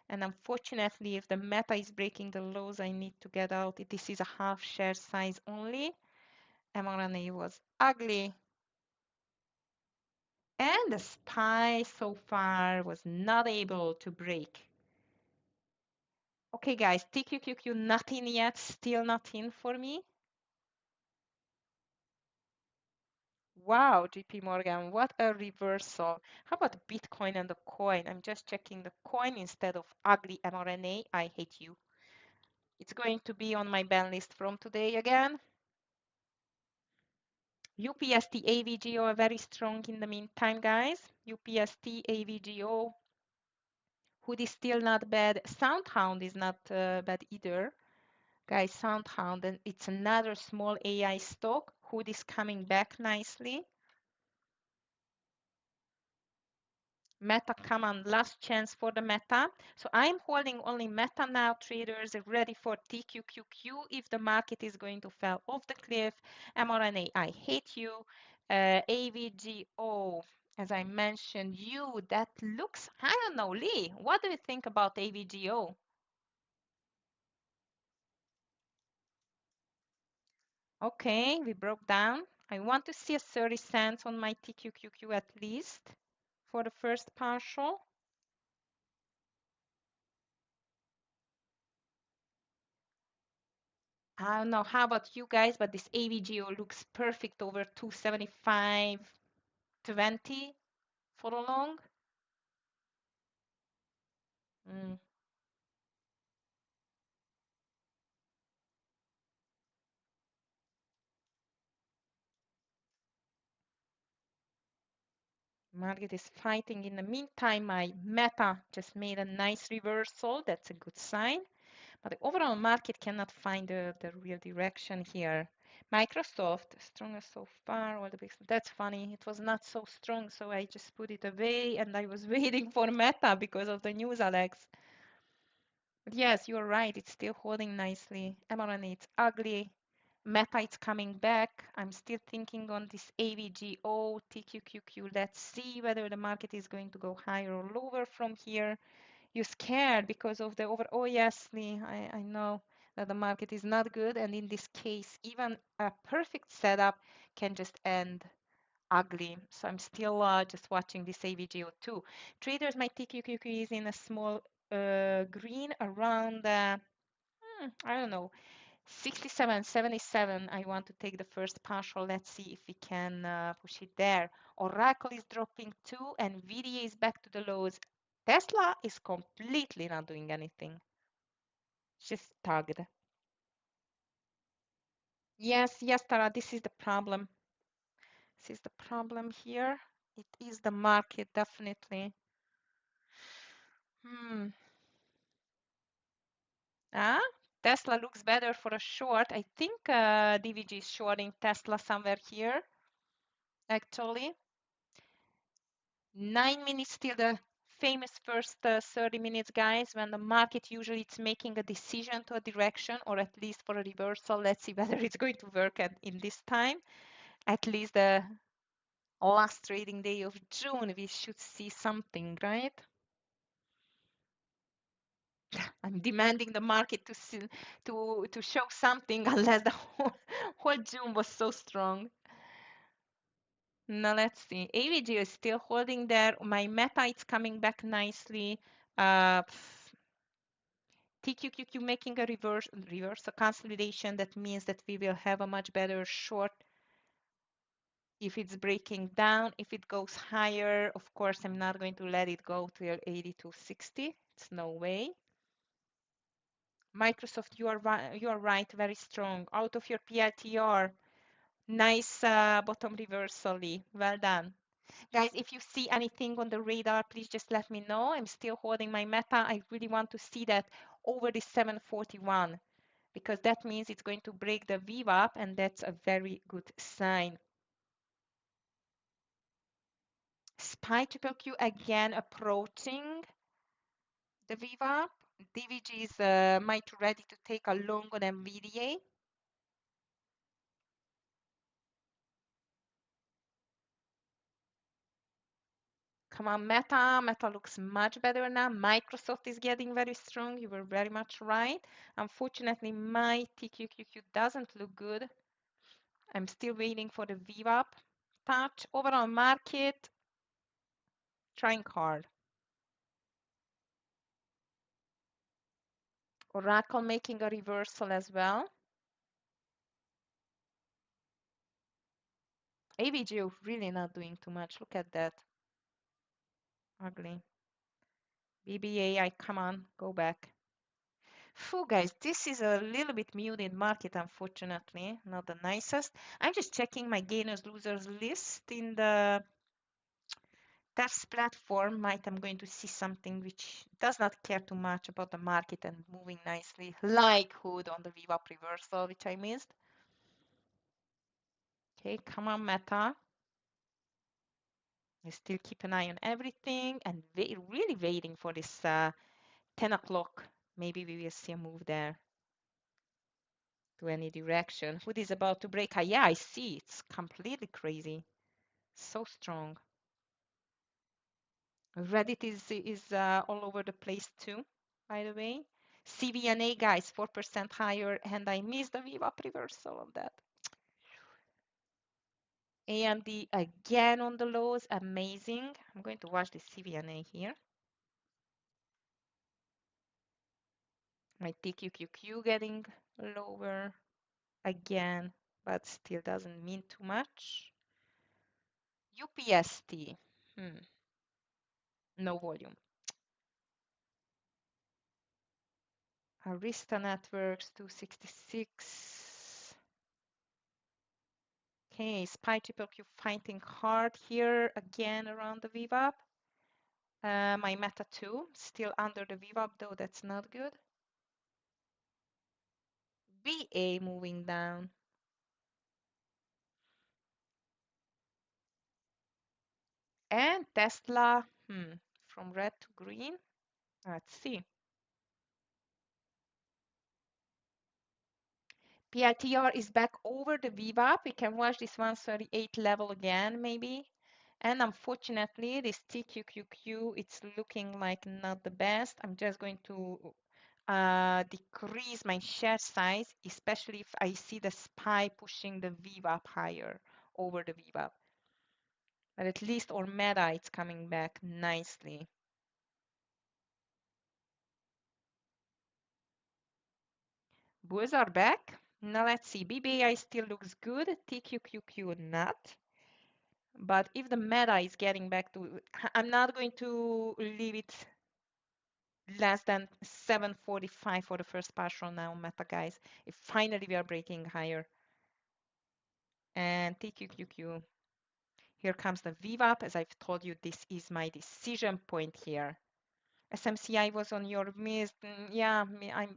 And unfortunately, if the Meta is breaking the lows, I need to get out. This is a half share size only. mRNA was ugly. And the SPY so far was not able to break. Okay, guys, TQQQ not in yet, still not in for me. Wow, JP Morgan, what a reversal. How about Bitcoin and the coin? I'm just checking the coin instead of ugly mRNA. I hate you. It's going to be on my ban list from today again. UPST AVGO are very strong in the meantime, guys. UPST AVGO. Hood is still not bad. Soundhound is not bad either. Guys, Soundhound, and it's another small AI stock. Hood is coming back nicely. Meta, come on, last chance for the Meta. So I'm holding only Meta now, traders, ready for TQQQ if the market is going to fall off the cliff. mRNA, I hate you. AVGO, as I mentioned, you, that looks, I don't know, Lee, what do you think about AVGO? Okay, we broke down. I want to see a 30 cents on my TQQQ at least for the first partial. I don't know how about you guys, but this AVGO looks perfect over 275.20 for a long. Mm. Market is fighting. In the meantime, my Meta just made a nice reversal. That's a good sign. But the overall market cannot find the real direction here. Microsoft, strongest so far. All the big, that's funny. It was not so strong, so I just put it away and I was waiting for Meta because of the news, Alex. But yes, you're right. It's still holding nicely. mRNA, it's ugly. Meta, it's coming back. I'm still thinking on this AVGO, TQQQ. Let's see whether the market is going to go higher or lower from here. You're scared because of the over. Oh, yes, Lee, I know that the market is not good. And in this case, even a perfect setup can just end ugly. So I'm still just watching this AVGO too. Traders, my TQQQ is in a small green around, I don't know, 67, 77. I want to take the first partial. Let's see if we can push it there. Oracle is dropping too, and VDA is back to the lows. Tesla is completely not doing anything. Just tugged. Yes, yes, Tara, this is the problem. This is the problem here. It is the market, definitely. Hmm. Ah, Tesla looks better for a short. I think DVG is shorting Tesla somewhere here, actually. 9 minutes till the famous first 30 minutes, guys, when the market usually it's making a decision to a direction or at least for a reversal. Let's see whether it's going to work in this time. At least the last trading day of June, we should see something, right? I'm demanding the market to see, to show something unless the whole June was so strong. Now let's see. AVG is still holding there. My Meta is coming back nicely. TQQQ making a reverse a consolidation. That means that we will have a much better short if it's breaking down. If it goes higher, of course, I'm not going to let it go till 82.60. It's no way. Microsoft, you are right, very strong. Out of your PLTR. Nice bottom reversal, Lee. Well done. Guys, if you see anything on the radar, please just let me know. I'm still holding my Meta. I really want to see that over the 741 because that means it's going to break the VWAP and that's a very good sign. SPY triple Q again approaching the VWAP. DVG is might ready to take a long on NVDA. Come on, Meta. Meta looks much better now. Microsoft is getting very strong. You were very much right. Unfortunately, my TQQQ doesn't look good. I'm still waiting for the VWAP touch. Overall market, trying hard. Oracle making a reversal as well. AVG really not doing too much. Look at that. Ugly. BBA, come on, go back. Phew, guys, this is a little bit muted market, unfortunately. Not the nicest. I'm just checking my gainers losers list in the TEFS platform. Might I'm going to see something which does not care too much about the market and moving nicely, like Hood on the VWAP reversal, which I missed. Okay, come on, Meta. I still keep an eye on everything and really waiting for this 10 o'clock. Maybe we will see a move there to any direction. Hood is about to break. Yeah, I see. It's completely crazy. So strong. Reddit is all over the place too, by the way. CVNA guys, 4% higher, and I missed the VWAP reversal on that. AMD again on the lows, amazing. I'm going to watch the CVNA here. My TQQQ getting lower again, but still doesn't mean too much. UPST, no volume. Arista Networks, 266. Okay, SPY triple Q fighting hard here again around the VWAP. My Meta 2 still under the VWAP though, that's not good. BA moving down. And Tesla, from red to green. Let's see. PLTR is back over the VWAP. We can watch this 138 level again, maybe. And unfortunately, this TQQQ, it's looking like not the best. I'm just going to decrease my share size, especially if I see the SPY pushing the VWAP higher over the VWAP. But at least our meta, it's coming back nicely. Bulls are back. Now let's see. BBI still looks good. TQQQ not. But if the meta is getting back to, I'm not going to leave it less than 745 for the first partial now, meta guys. If finally we are breaking higher. And TQQQ. Here comes the VWAP. As I've told you, this is my decision point here. SMCI was on your miss. Yeah,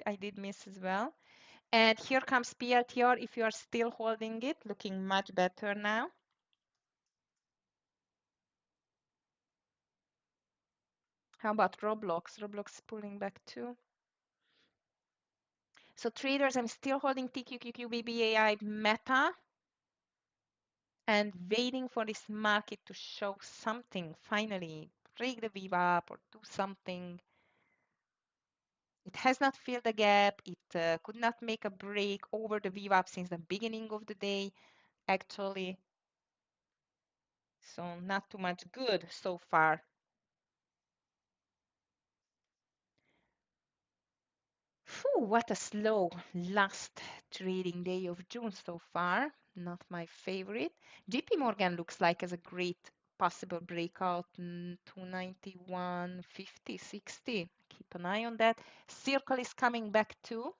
I did miss as well. And here comes PLTR. If you are still holding it, looking much better now. How about Roblox? Roblox is pulling back too. So traders, I'm still holding TQQQ, BBAI, Meta, and waiting for this market to show something, finally, break the VWAP or do something. It has not filled the gap. It could not make a break over the VWAP since the beginning of the day, actually. So not too much good so far. Phew, what a slow last trading day of June so far. Not my favorite. JP Morgan looks like as a great possible breakout, 291, 50, 60. Keep an eye on that. Circle is coming back too.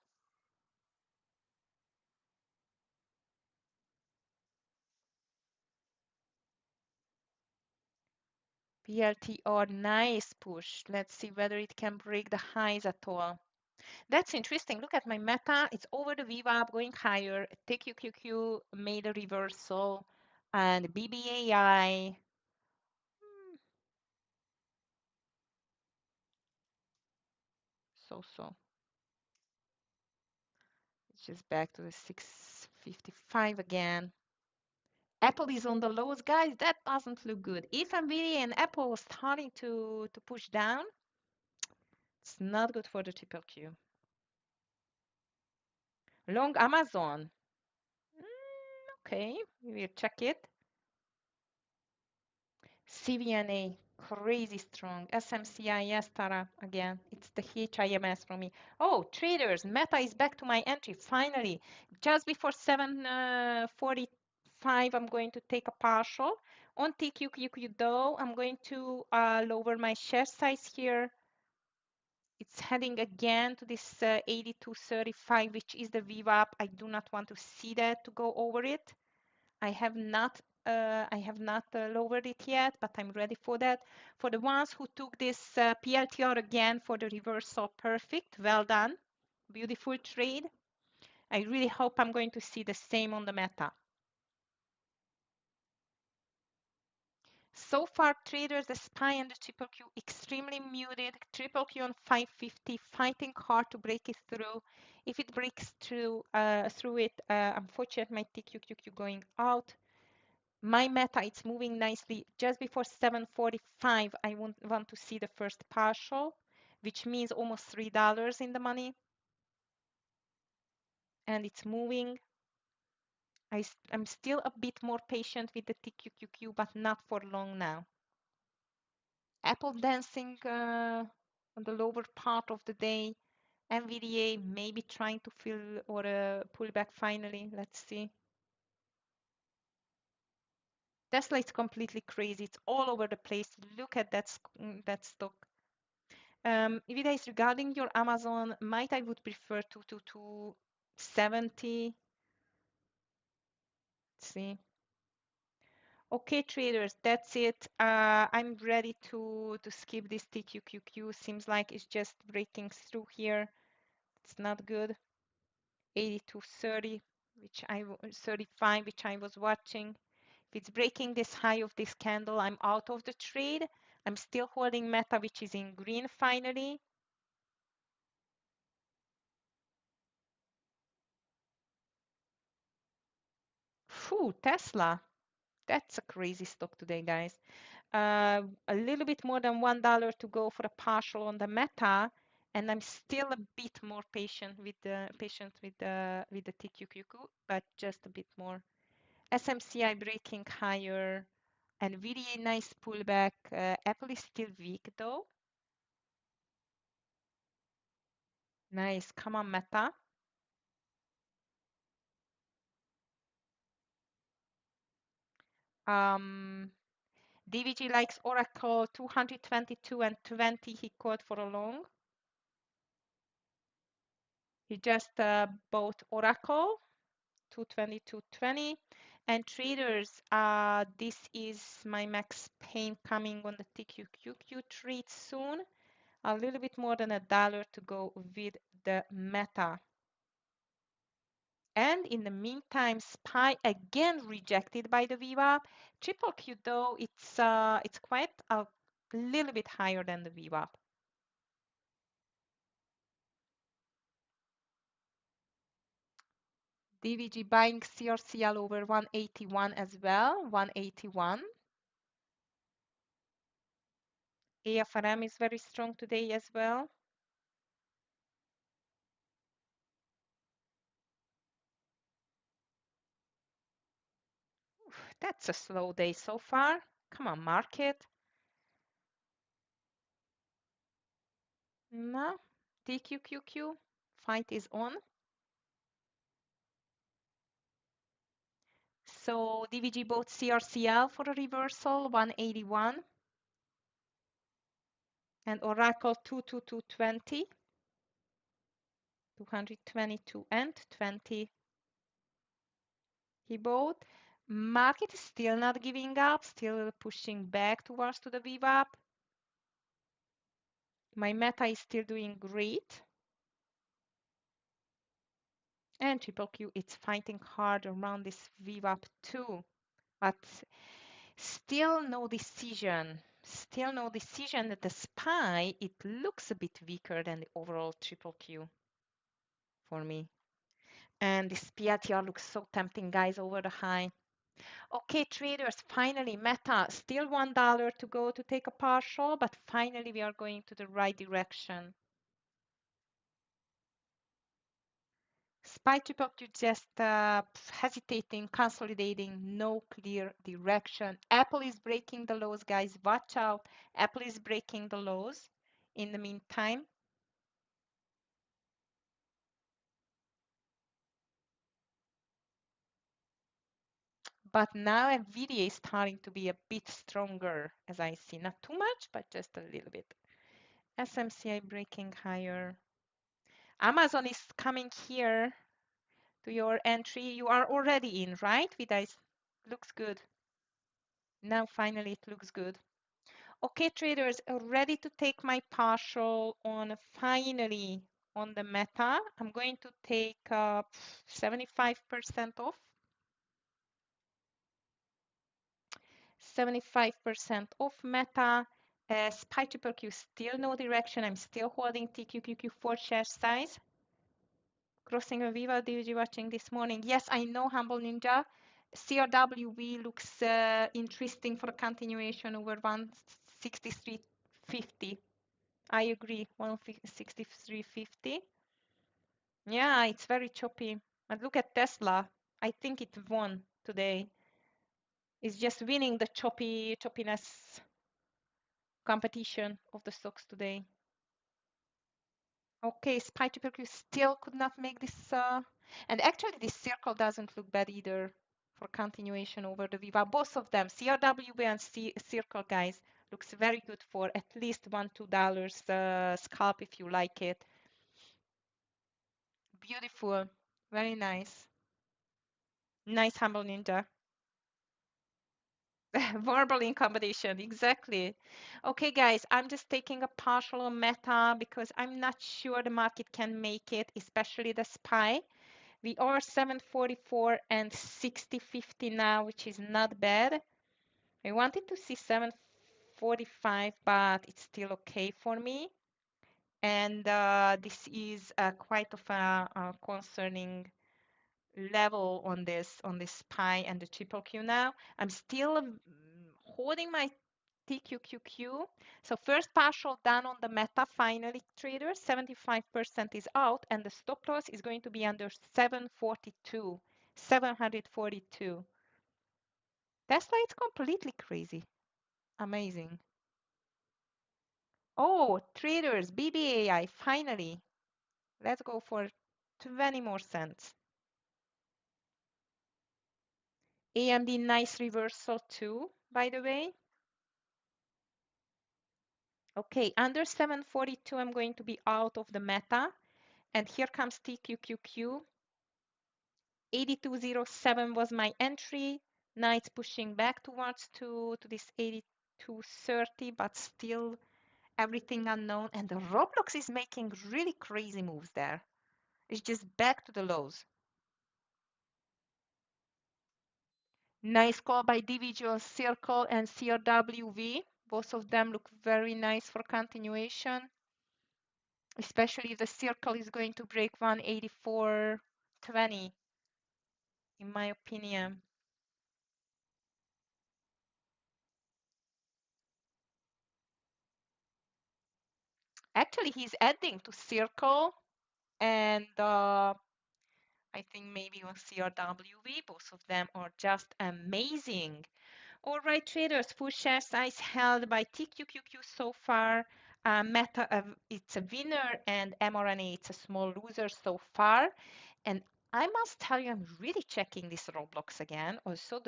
PLTR, nice push. Let's see whether it can break the highs at all. That's interesting. Look at my meta. It's over the VWAP going higher. TQQQ made a reversal. And BBAI. So. It's just back to the 655 again. Apple is on the lows, guys. That doesn't look good. If NVIDIA and Apple are starting to push down, it's not good for the triple Q. Long Amazon. Okay, we will check it. CVNA, crazy strong. SMCI, yes, Tara, again. It's the HIMS for me. Oh, traders, Meta is back to my entry, finally. Just before 7:45, I'm going to take a partial. On TQQQ though, I'm going to lower my share size here. It's heading again to this 82.35, which is the VWAP. I do not want to see that to go over it. I have not lowered it yet, but I'm ready for that. For the ones who took this PLTR again for the reversal, perfect, well done, beautiful trade. I really hope I'm going to see the same on the meta. So far, traders, the SPY and the triple Q extremely muted. Triple Q on 550, fighting hard to break it through. If it breaks through it, unfortunately, my TQQQ going out. My meta, it's moving nicely. Just before 7:45, I want to see the first partial, which means almost $3 in the money. And it's moving. I'm still a bit more patient with the TQQQ, but not for long now. Apple dancing on the lower part of the day. NVDA maybe trying to fill or pull back finally. Let's see. Tesla is completely crazy. It's all over the place. Look at that stock. Vida is regarding your Amazon. Might I would prefer to 70. Let's see. Okay, traders, that's it. I'm ready to skip this TQQQ. Seems like it's just breaking through here. It's not good. 82.30, 35, which I was watching. If it's breaking this high of this candle, I'm out of the trade. I'm still holding Meta, which is in green finally. Phew, Tesla. That's a crazy stock today, guys. A little bit more than $1 to go for a partial on the Meta, and I'm still a bit more patient with the TQQQ, but just a bit more. SMCI breaking higher, NVIDIA nice pullback. Apple is still weak though. Nice, come on, Meta. Um, DVG likes Oracle 222 and 20. He called for a long. He just bought Oracle 222.20. And traders, this is my max pain coming on the TQQQ trade soon. A little bit more than $1 to go with the Meta. And in the meantime, SPY again rejected by the VWAP. Triple Q though, it's quite a little bit higher than the VWAP. DVG buying CRCL over 181 as well, 181. AFRM is very strong today as well. Oof, that's a slow day so far. Come on, market. No, TQQQ, fight is on. So DVG bought CRCL for a reversal, 181. And Oracle 222.20, 222 and 20. He bought. Market is still not giving up, still pushing back towards to the VWAP. My Meta is still doing great. And Triple Q, it's fighting hard around this VWAP too. But still no decision. Still no decision that the SPY, it looks a bit weaker than the overall Triple Q for me. And this PLTR looks so tempting, guys, over the high. Okay, traders, finally, Meta, still $1 to go to take a partial, but finally we are going to the right direction. SPY triple Q just hesitating, consolidating, no clear direction. Apple is breaking the lows, guys. Watch out. Apple is breaking the lows in the meantime. But now NVIDIA is starting to be a bit stronger, as I see. Not too much, but just a little bit. SMCI breaking higher. Amazon is coming here to your entry. You are already in, right? Vidas looks good. Now finally it looks good. Okay, traders, ready to take my partial on finally on the Meta. I'm going to take 75% off. 75% off Meta. SPY triple Q still no direction. I'm still holding TQQQ 4 share size. Crossing a Viva DVG watching this morning. Yes, I know Humble Ninja. CRWV looks interesting for a continuation over 163.50. I agree, 163.50. Yeah, it's very choppy. And look at Tesla. I think it won today. It's just winning the choppiness competition of the stocks today. Okay, SPY triple Q still could not make this. And actually, this circle doesn't look bad either for continuation over the Viva. Both of them, CRWB and circle, guys, looks very good for at least $1-2 scalp if you like it. Beautiful, very nice. Nice Humble Ninja. Verbal incommodation, exactly. Okay, guys, I'm just taking a partial on Meta because I'm not sure the market can make it, especially the SPY. We are 744 and 60.50 now, which is not bad. I wanted to see 745, but it's still okay for me. And this is quite of a concerning level on this SPY and the triple Q now. I'm still holding my TQQQ. So first partial done on the Meta finally, traders. 75% is out, and the stop loss is going to be under 742, 742. Tesla is completely crazy. Amazing. Oh, traders, BBAI, finally. Let's go for 20 more cents. AMD, nice reversal too, by the way. Okay, under 742, I'm going to be out of the Meta. And here comes TQQQ. 8207 was my entry. Now it's pushing back towards to this 8230, but still everything unknown. And the Roblox is making really crazy moves there. It's just back to the lows. Nice call by Dividual Circle and CRWV. Both of them look very nice for continuation, especially if the circle is going to break 184.20, in my opinion. Actually, he's adding to circle, and I think maybe on CRWV, both of them are just amazing. All right, traders, full share size held by TQQQ so far. Meta, it's a winner, and mRNA, it's a small loser so far. And I must tell you, I'm really checking this Roblox again. Also,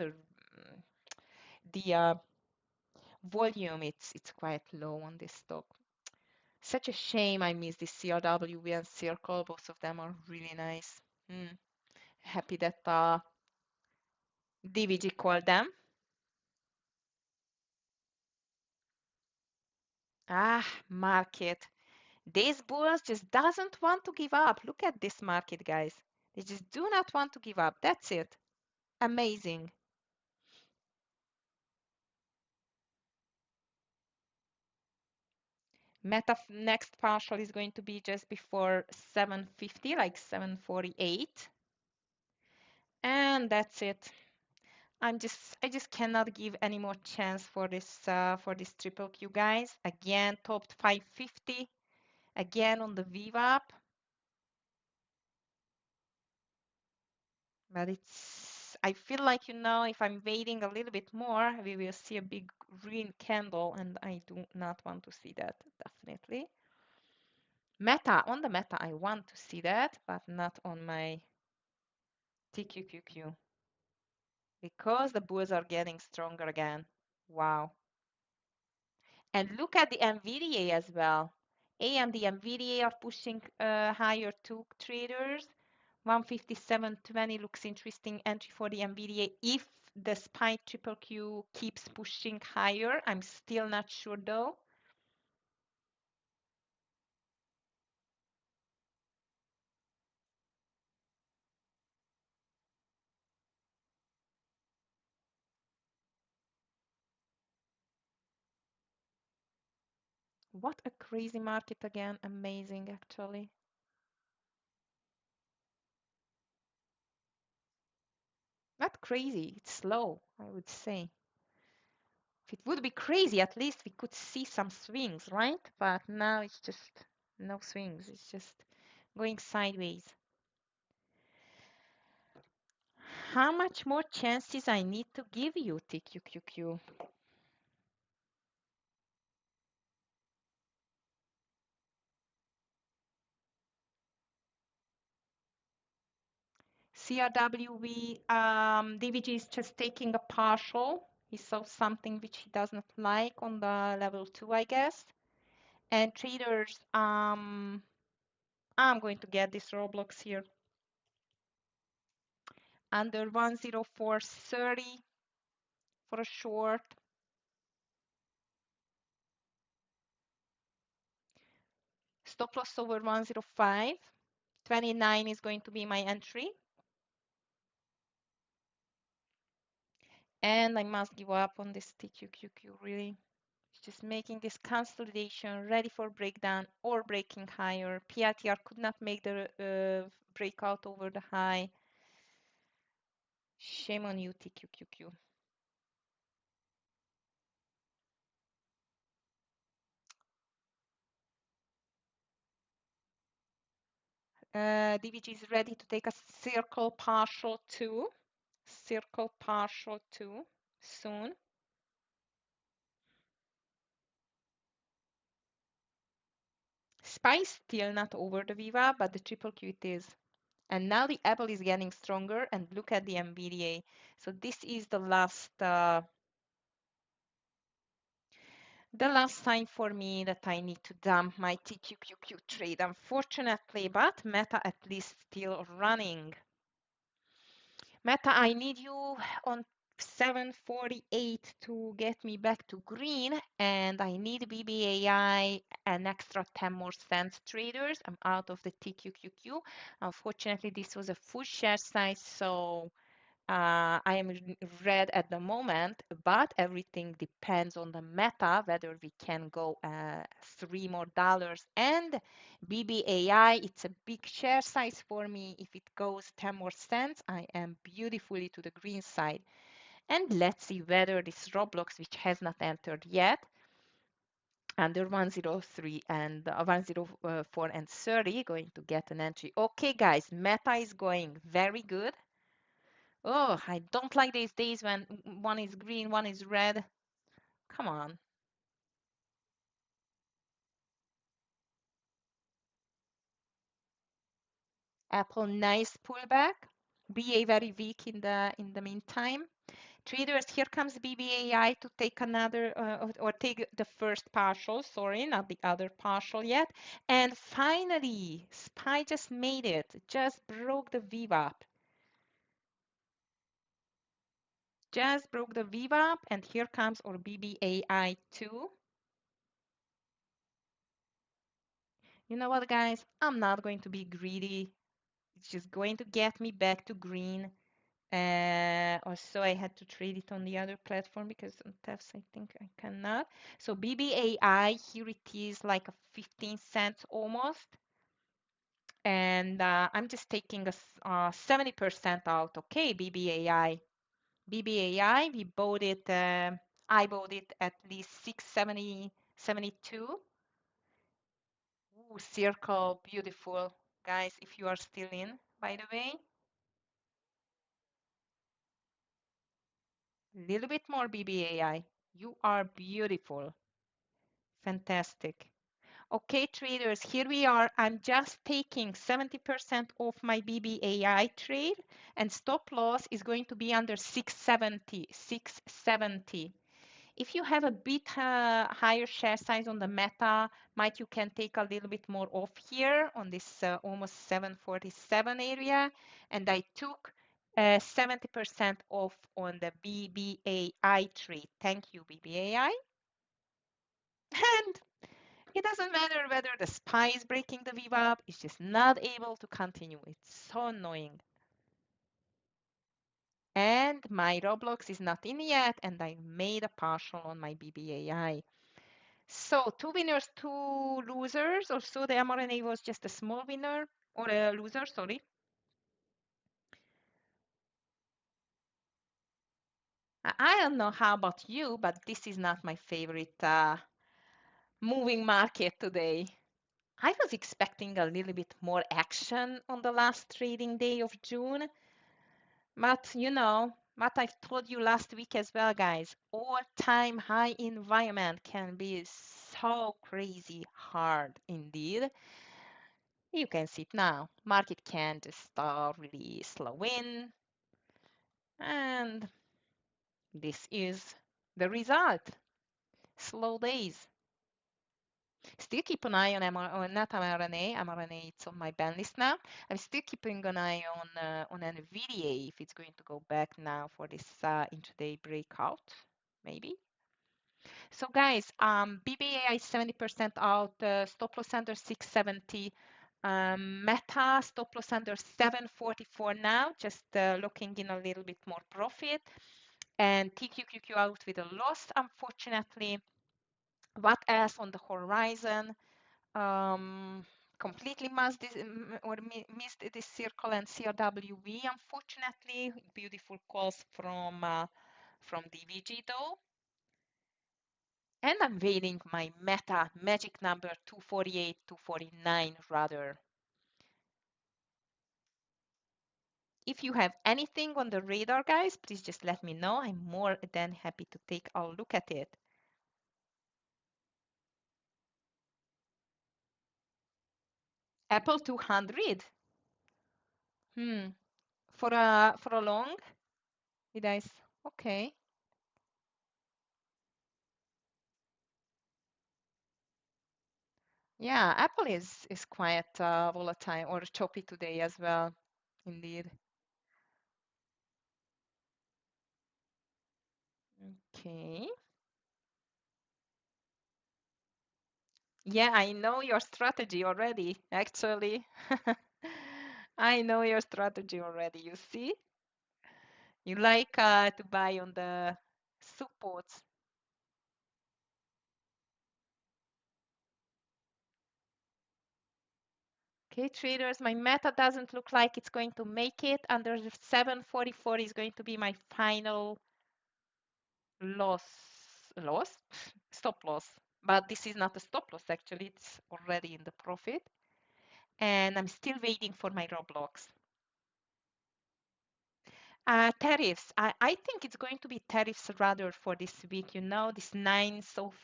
the volume, it's quite low on this stock. Such a shame I missed this CRW and Circle. Both of them are really nice. Happy that DVG called them. Ah, market. These bulls just doesn't want to give up. Look at this market, guys. They just do not want to give up. That's it. Amazing. Meta next partial is going to be just before 750, like 748. And that's it. I just cannot give any more chance for this triple Q, guys. Again, topped 550. Again on the VWAP. But I feel like, if I'm waiting a little bit more, we will see a big green candle, and I do not want to see that, definitely. On the Meta, I want to see that, but not on my TQQQ. Because the bulls are getting stronger again. Wow. And look at the NVDA as well. AMD and NVDA are pushing higher too, traders. 157.20 looks interesting entry for the NVDA if the SPY triple Q keeps pushing higher. I'm still not sure though. What a crazy market again. Amazing, actually. Not crazy, it's slow, I would say. If it would be crazy, at least we could see some swings, right? But now it's just no swings. It's just going sideways. How much more chances I need to give you, TQQQ? CRWV, DVG is just taking a partial. He saw something which he does not like on the level 2, I guess. And traders, I'm going to get this Roblox here under 104.30 for a short. Stop loss over 105. 29 is going to be my entry. And I must give up on this TQQQ, really. It's just making this consolidation ready for breakdown or breaking higher. PITR could not make the breakout over the high. Shame on you, TQQQ. DVG is ready to take a circle partial 2. Circle partial 2 soon. SPY is still not over the Viva, but the triple Q it is. And now the Apple is getting stronger, and look at the NVDA. So this is the last time for me that I need to dump my TQQQ trade, unfortunately, but Meta at least still running. Meta, I need you on 748 to get me back to green, and I need BBAI an extra 10 more cents traders. I'm out of the TQQQ. Unfortunately, this was a full share size, so I am red at the moment, but everything depends on the Meta, whether we can go $3 more. And BBAI, it's a big share size for me. If it goes 10 more cents, I am beautifully to the green side. And let's see whether this Roblox, which has not entered yet, under 103 and 104 and 30, going to get an entry. Okay, guys, Meta is going very good. Oh, I don't like these days when one is green, one is red. Come on. Apple, nice pullback. BA very weak in the meantime. Traders, here comes BBAI to take another or take the first partial, sorry, not the other partial yet. And finally, SPY just made it, just broke the VWAP. Just broke the VWAP, and here comes our BBAI 2. You know what, guys? I'm not going to be greedy. It's just going to get me back to green. Also, I had to trade it on the other platform because on TEFS, I think I cannot. So BBAI, here it is like a 15 cents almost. And I'm just taking a 70% out. Okay, BBAI. BBAI, we bought it, I bought it at least 670, 72. Ooh, circle, beautiful. Guys, if you are still in, by the way. Little bit more BBAI. You are beautiful. Fantastic. Okay, traders, here we are. I'm just taking 70% off my BBAI trade, and stop loss is going to be under 670. 670. If you have a bit higher share size on the Meta, might you can take a little bit more off here on this almost 747 area. And I took 70% off on the BBAI trade. Thank you, BBAI. And it doesn't matter whether the SPY is breaking the VWAP, it's just not able to continue. It's so annoying. And my Roblox is not in yet, and I made a partial on my BBAI. So two winners, two losers, or so the mRNA was just a small winner or a loser, sorry. I don't know how about you, but this is not my favorite moving market today. I was expecting a little bit more action on the last trading day of June, but you know, what I've told you last week as well, guys, all-time high environment can be so crazy hard indeed. You can see it now. Market can just really slow in, and this is the result. Slow days. Still keep an eye on not mRNA. mRNA, it's on my ban list now. I'm still keeping an eye on NVIDIA if it's going to go back now for this intraday breakout, maybe. So guys, BBAI 70% out, stop loss under 670. Meta stop loss under 744 now, just looking in a little bit more profit. And TQQQ out with a loss, unfortunately. What else on the horizon? Completely missed this, missed this circle and CRWV, unfortunately. Beautiful calls from DVG though. And I'm waiting my meta magic number 248, 249 rather. If you have anything on the radar, guys, please just let me know. I'm more than happy to take a look at it. Apple 200. For a long? Did I? Okay. Yeah, Apple is quite volatile or choppy today as well, indeed. Okay. Yeah, I know your strategy already, actually. I know your strategy already, you see? You like to buy on the supports. Okay, traders, my meta doesn't look like it's going to make it. Under 744 is going to be my final loss, stop loss. But this is not a stop loss, actually. It's already in the profit. And I'm still waiting for my Roblox. Tariffs. I think it's going to be tariffs rather for this week. You know, this 9th of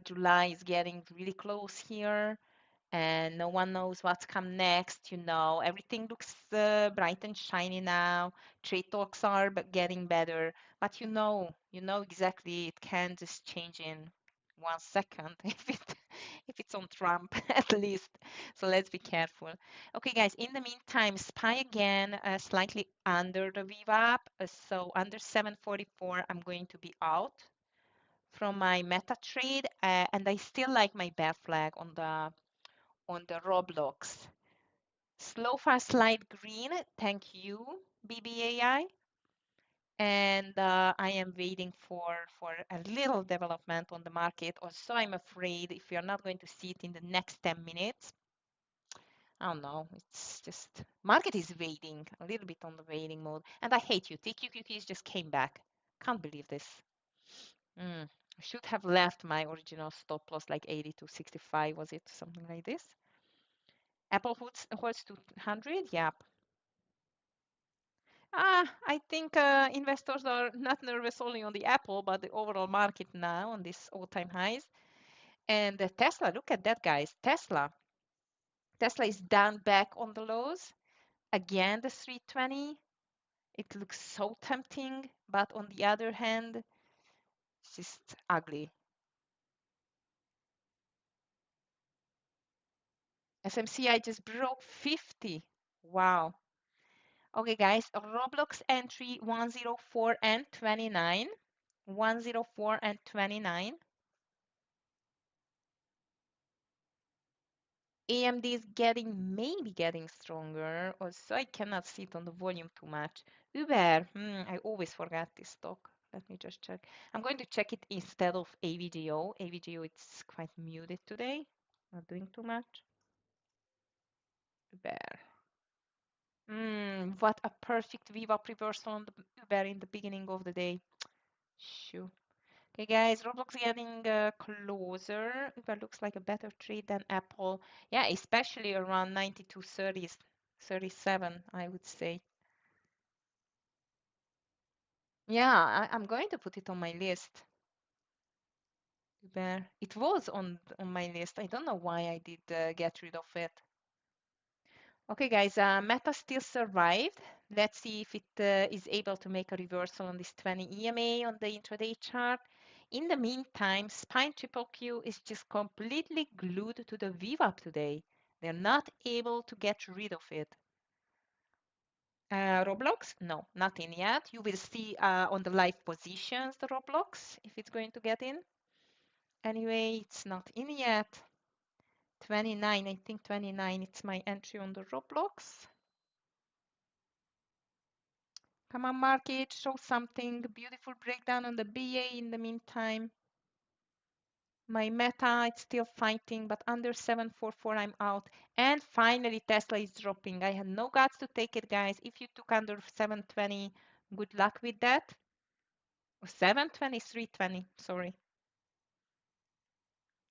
July is getting really close here, and no one knows what's come next. You know, everything looks bright and shiny now. Trade talks are getting better, but you know exactly it can just change in 1 second if it's on Trump at least. So let's be careful. Okay, guys. In the meantime, SPY again, slightly under the VWAP, so under 744. I'm going to be out from my meta trade, and I still like my bear flag on the Roblox. Slow fast light green, thank you, BBAI. And I am waiting for a little development on the market. Also, I'm afraid if we are not going to see it in the next 10 minutes, I don't know. It's just market is waiting a little bit on the waiting mode. And I hate you. TQQQs just came back. Can't believe this. I should have left my original stop loss like 80 to 65, was it? Something like this. Apple holds 200. Yep. I think investors are not nervous only on the Apple, but the overall market now on this all-time highs. And Tesla, look at that, guys. Tesla is down back on the lows. Again, the 320. It looks so tempting, but on the other hand, it's just ugly. SMCI just broke 50. Wow. Okay, guys, Roblox entry 104 and 29. 104 and 29. AMD is maybe getting stronger. Also, I cannot see it on the volume too much. Uber, I always forget this stock. Let me just check. I'm going to check it instead of AVGO. AVGO, it's quite muted today. Not doing too much. Uber. What a perfect VWAP reversal on the Uber in the beginning of the day. Shoo. Okay, guys, Roblox getting closer. Uber looks like a better trade than Apple. Yeah, especially around 92.30s, 37, I would say. Yeah, I'm going to put it on my list. Uber. It was on my list. I don't know why I did get rid of it. Okay, guys, Meta still survived. Let's see if it is able to make a reversal on this 20 EMA on the intraday chart. In the meantime, Spine Triple Q is just completely glued to the VWAP today. They're not able to get rid of it. Roblox? No, not in yet. You will see on the live positions the Roblox if it's going to get in. Anyway, it's not in yet. 29, I think 29, it's my entry on the Roblox. Come on, market, show something. Beautiful breakdown on the BA in the meantime. My Meta, it's still fighting, but under 744, I'm out. And finally, Tesla is dropping. I had no guts to take it, guys. If you took under 720, good luck with that. 720, 320, sorry.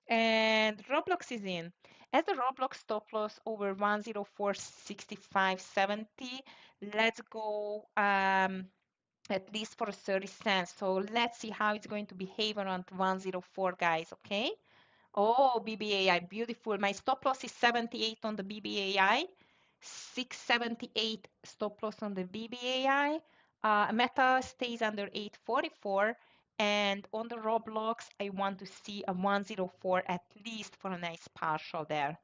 And Roblox is in. As the Roblox stop loss over 104.6570, let's go at least for 30 cents. So let's see how it's going to behave around 104, guys, okay? Oh, BBAI, beautiful. My stop loss is 78 on the BBAI, 678 stop loss on the BBAI. Meta stays under 844. And on the Roblox, I want to see a 104 at least for a nice partial there.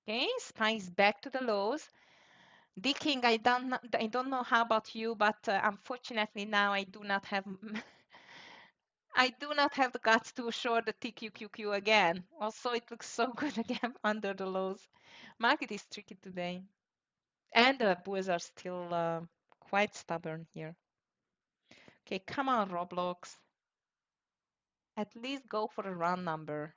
Okay, SPY back to the lows. Dicking, I don't know how about you, but unfortunately now I do not have I do not have the guts to short the TQQQ again. Also, it looks so good again under the lows. Market is tricky today. And the bulls are still quite stubborn here. Okay, come on, Roblox. At least go for a round number.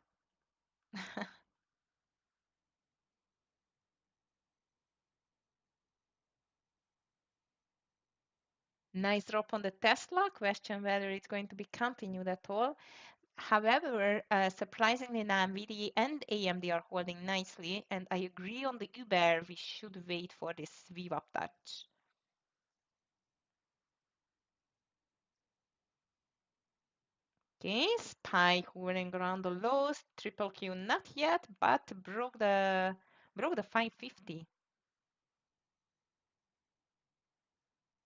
Nice drop on the Tesla. Question whether it's going to be continued at all. However, surprisingly now, NVIDIA and AMD are holding nicely, and I agree on the Uber, we should wait for this VWAP touch. Okay, SPY hovering around the lows, triple Q not yet, but broke the 550.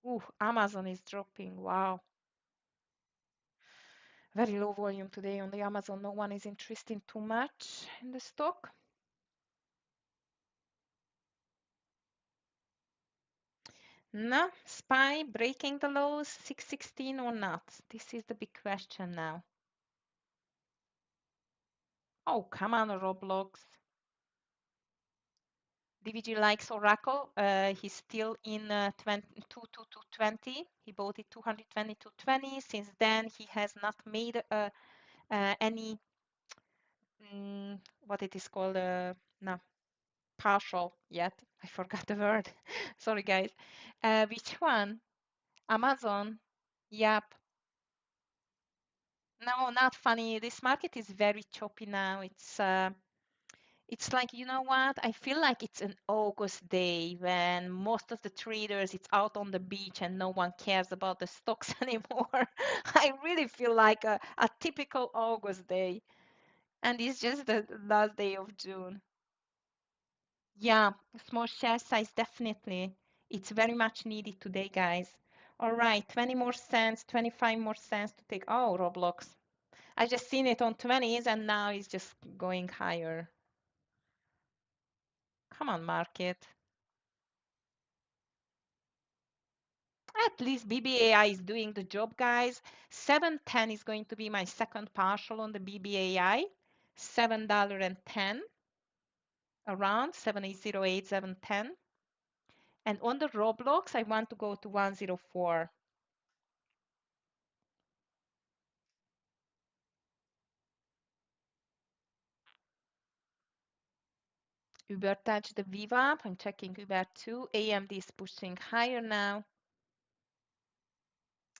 Ooh, Amazon is dropping. Wow. Very low volume today on the Amazon. No one is interested too much in the stock. No, SPY breaking the lows, 616 or not? This is the big question now. Oh, come on, Roblox. DVG likes Oracle. He's still in 220. He bought it 220 to 20. Since then, he has not made any, what it is called, no, partial yet. I forgot the word. Sorry, guys. Which one? Amazon? Yep. No, not funny. This market is very choppy now. It's like, you know what? I feel like it's an August day when most of the traders it's out on the beach and no one cares about the stocks anymore. I really feel like a typical August day. And it's just the last day of June. Yeah, small share size, definitely. It's very much needed today, guys. All right, 20 more cents, 25 more cents to take. Oh, Roblox. I just seen it on 20s and now it's just going higher. Come on, market. At least BBAI is doing the job, guys. 710 is going to be my second partial on the BBAI. $7.10. around 7808, 710. And on the Roblox, I want to go to 104. Uber touched the VWAP. I'm checking Uber too. AMD is pushing higher now.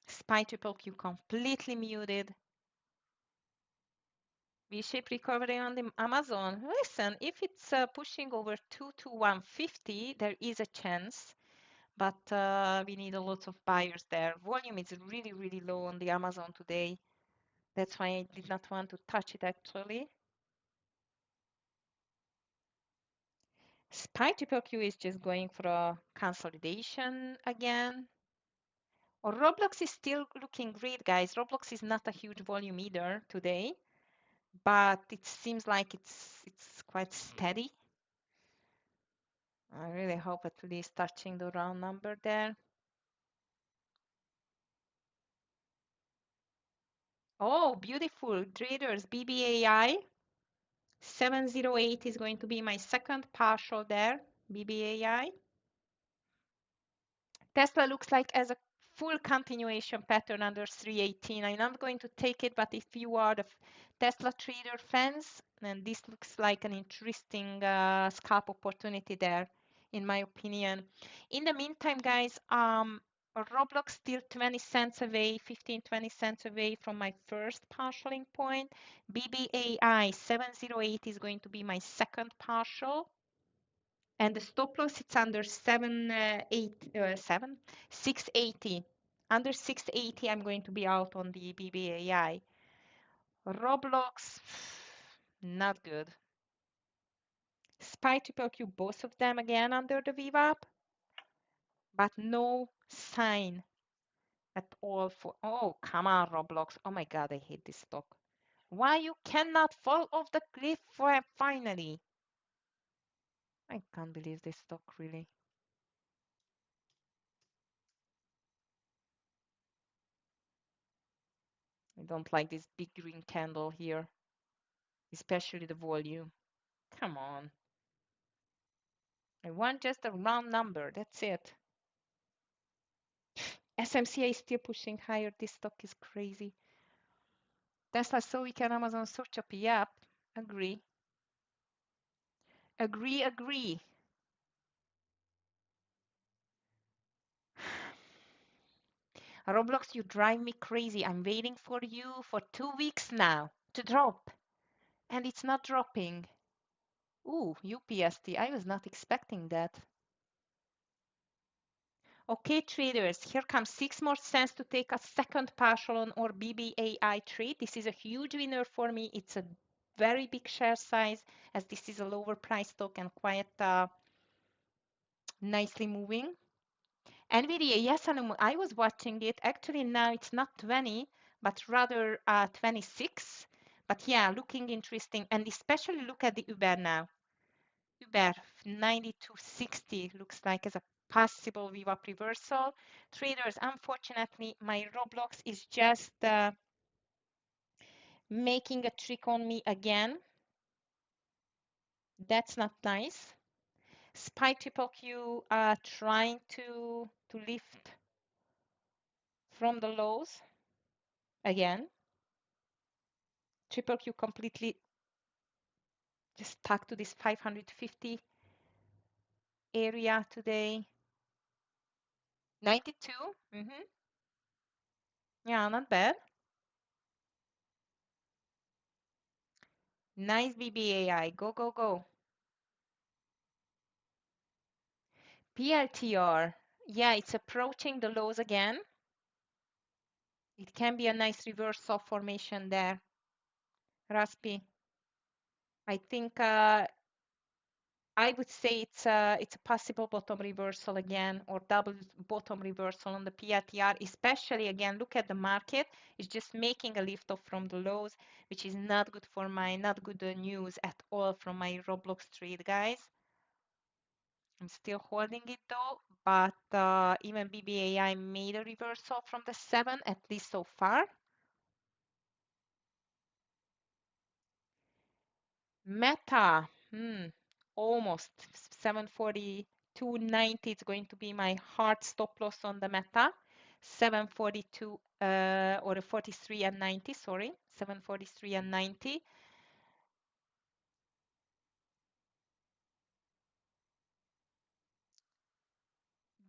SPY triple Q completely muted. V-shape recovery on the Amazon. Listen, if it's pushing over 2 to 150, there is a chance, but we need a lot of buyers there. Volume is really, really low on the Amazon today. That's why I did not want to touch it actually. SPY triple Q is just going for a consolidation again. Or Roblox is still looking great, guys. Roblox is not a huge volume either today, but it seems like it's quite steady. I really hope at least touching the round number there. Oh, beautiful. Traders, BBAI. 708 is going to be my second partial there. BBAI. Tesla looks like as a full continuation pattern under 318. I'm not going to take it, but if you are the Tesla trader fans, then this looks like an interesting scalp opportunity there, in my opinion. In the meantime, guys, Roblox still 20 cents away, 15, 20 cents away from my first partialing point. BBAI 708 is going to be my second partial. And the stop loss, it's under 680. Under 680, I'm going to be out on the BBAI. Roblox, not good. SPY triple Q, both of them again under the VWAP, but no sign at all for, oh, come on, Roblox. Oh my God, I hate this stock. Why you cannot fall off the cliff finally? I can't believe this stock, really. I don't like this big green candle here, especially the volume. Come on. I want just a round number. That's it. SMCA is still pushing higher. This stock is crazy. Tesla so weak and Amazon so choppy. Yep. Agree. Agree, agree. Roblox, you drive me crazy. I'm waiting for you for 2 weeks now to drop. And it's not dropping. Ooh, UPST. I was not expecting that. Okay, traders, here comes 6 more cents to take a second partial on our BBAI trade. This is a huge winner for me. It's a very big share size as this is a lower price stock and quite nicely moving. NVIDIA, yes, and I was watching it. Actually, now it's not 20, but rather 26. But yeah, looking interesting. And especially look at the Uber now. Uber 9260 looks like as a possible VWAP reversal. Traders, unfortunately, my Roblox is just making a trick on me again. That's not nice. SPY triple Q trying to lift from the lows again. Triple Q completely just stuck to this 550 area today. 92. Yeah, not bad. Nice BBAI. Go, go, go. PLTR. Yeah, it's approaching the lows again. It can be a nice reversal formation there. Raspi. I think I would say it's a possible bottom reversal again or double bottom reversal on the PLTR, especially again, look at the market. It's just making a lift off from the lows, which is not good for not good news at all from my Roblox trade, guys. I'm still holding it though, but even BBAI made a reversal from the 7, at least so far. Meta, almost 742.90. It's going to be my hard stop loss on the Meta. 742 or 43 and 90, sorry, 743 and 90.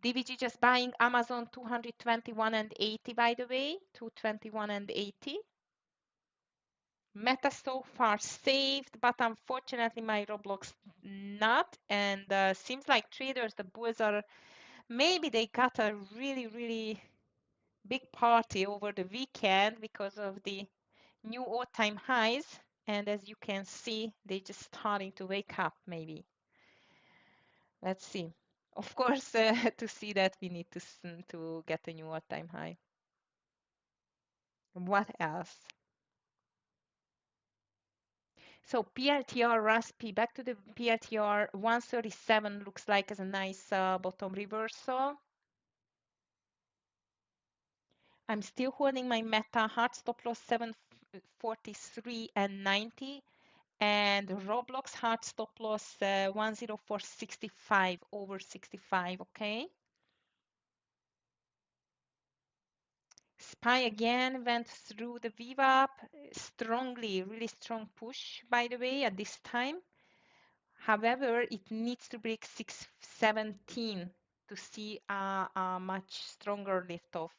DVG just buying Amazon 221 and 80, by the way, 221 and 80. Meta so far saved, but unfortunately my Roblox not. And seems like traders, the bulls are, maybe they got a really, really big party over the weekend because of the new all-time highs. And as you can see, they just starting to wake up maybe. Let's see. Of course, to see that we need to get a new all-time high. What else? So PLTR Raspi, back to the PLTR 137 looks like as a nice bottom reversal. I'm still holding my Meta hard stop loss 743 and 90, and Roblox hard stop loss 104.65 over 65. Okay. SPY again went through the VWAP strongly, really strong push, by the way, at this time. However, it needs to break 617 to see a much stronger lift-off.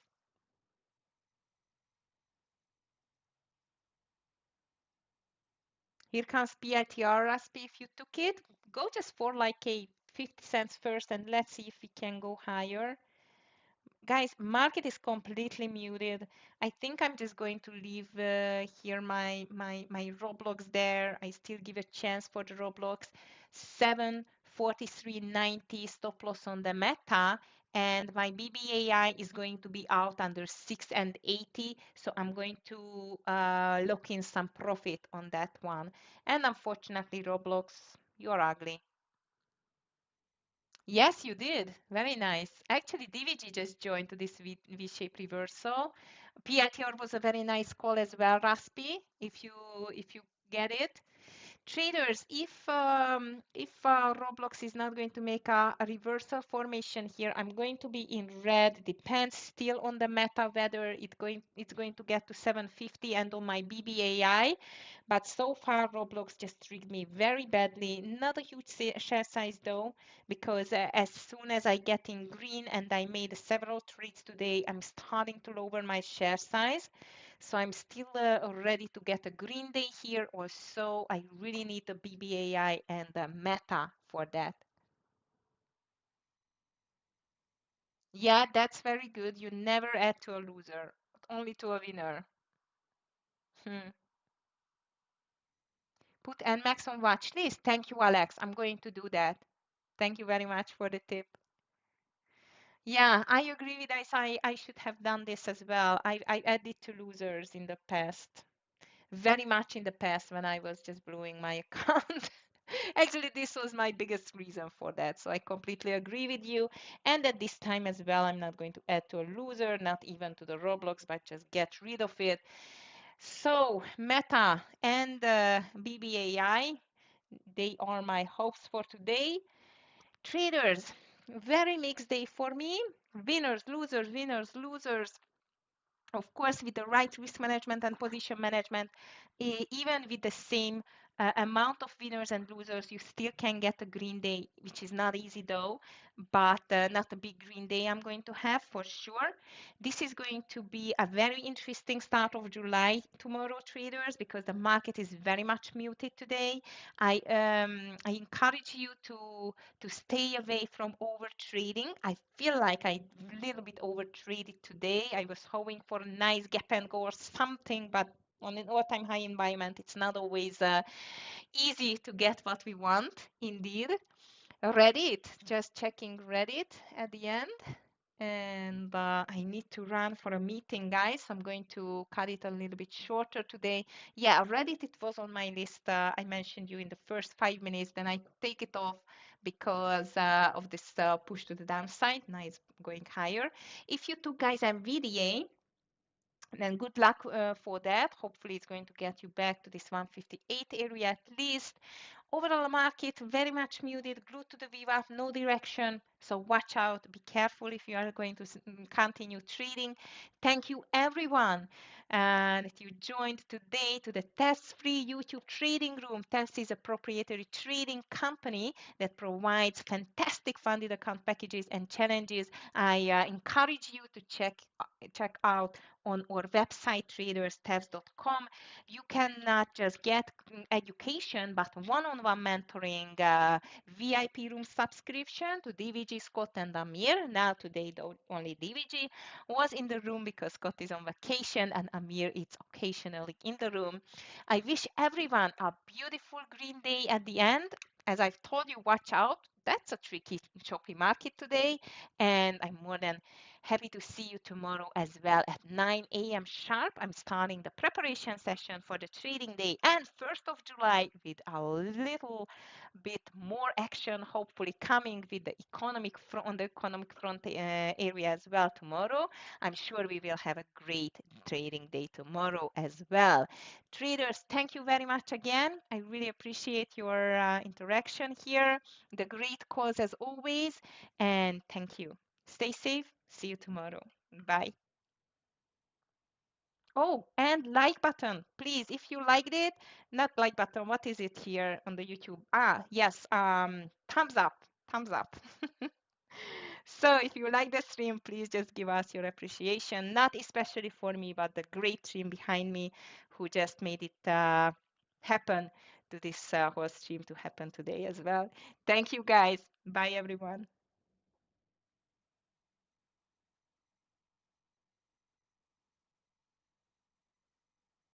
Here comes PITR, Raspi. If you took it, go just for like a 50 cents first and let's see if we can go higher. Guys, market is completely muted. I think I'm just going to leave here my Roblox there. I still give a chance for the Roblox. 743.90 stop loss on the Meta, and my BBAI is going to be out under 6 and 80. So I'm going to lock in some profit on that one. And unfortunately, Roblox, you're ugly. Yes, you did. Very nice. Actually, DVG just joined to this V-shaped reversal. PITR was a very nice call as well, Raspi, if you get it. Traders, if Roblox is not going to make a reversal formation here, I'm going to be in red. Depends still on the Meta whether it's going to get to 750 and on my BBAI. But so far, Roblox just tricked me very badly. Not a huge share size though, because as soon as I get in green and I made several trades today, I'm starting to lower my share size. So I'm still ready to get a green day here or so. I really need the BBAI and the Meta for that. Yeah, that's very good. You never add to a loser, only to a winner. Hmm. Put NMAX on watch list. Thank you, Alex. I'm going to do that. Thank you very much for the tip. Yeah, I agree with this. I should have done this as well. I added to losers in the past. Very much in the past when I was just blowing my account. Actually, this was my biggest reason for that. So I completely agree with you. And at this time as well, I'm not going to add to a loser, not even to the Roblox, but just get rid of it. So Meta and BBAI, they are my hopes for today. Traders, very mixed day for me. Winners, losers, winners, losers. Of course, with the right risk management and position management, even with the same amount of winners and losers, you still can get a green day, which is not easy though, but not a big green day I'm going to have for sure. This is going to be a very interesting start of July tomorrow, traders, because the market is very much muted today. I encourage you to stay away from over trading. I feel like I a little bit over traded today. I was hoping for a nice gap and go or something, but on an all-time high environment, it's not always easy to get what we want, indeed. Reddit, just checking Reddit at the end. And I need to run for a meeting, guys. I'm going to cut it a little bit shorter today. Yeah, Reddit, it was on my list. I mentioned you in the first 5 minutes, then I take it off because of this push to the downside. Now it's going higher. If you took, guys, NVDA, then good luck for that. Hopefully, it's going to get you back to this 158 area at least. Overall market very much muted, glued to the VWAP, no direction. So watch out, be careful if you are going to continue trading. Thank you everyone that you joined today to the TEFS free YouTube Trading Room. TEFS is a proprietary trading company that provides fantastic funded account packages and challenges. I encourage you to check out on our website traderstefs.com. You can not just get education, but one-on-one mentoring, VIP room subscription to DVG, Scott, and Amir. Now today, though, only DVG was in the room because Scott is on vacation and Amir is occasionally in the room. I wish everyone a beautiful green day at the end. As I've told you, watch out. That's a tricky, choppy market today, and I'm more than happy to see you tomorrow as well at 9 a.m. sharp. I'm starting the preparation session for the trading day and 1st of July with a little bit more action, hopefully coming with the economic front, on the economic front area as well tomorrow. I'm sure we will have a great trading day tomorrow as well. Traders, thank you very much again. I really appreciate your interaction here, the great calls as always, and thank you. Stay safe. See you tomorrow. Bye. Oh, and like button, please. If you liked it, not like button. What is it here on the YouTube? Ah, yes. Thumbs up. Thumbs up. So if you like the stream, please just give us your appreciation. Not especially for me, but the great team behind me who just made it happen to this whole stream to happen today as well. Thank you, guys. Bye, everyone.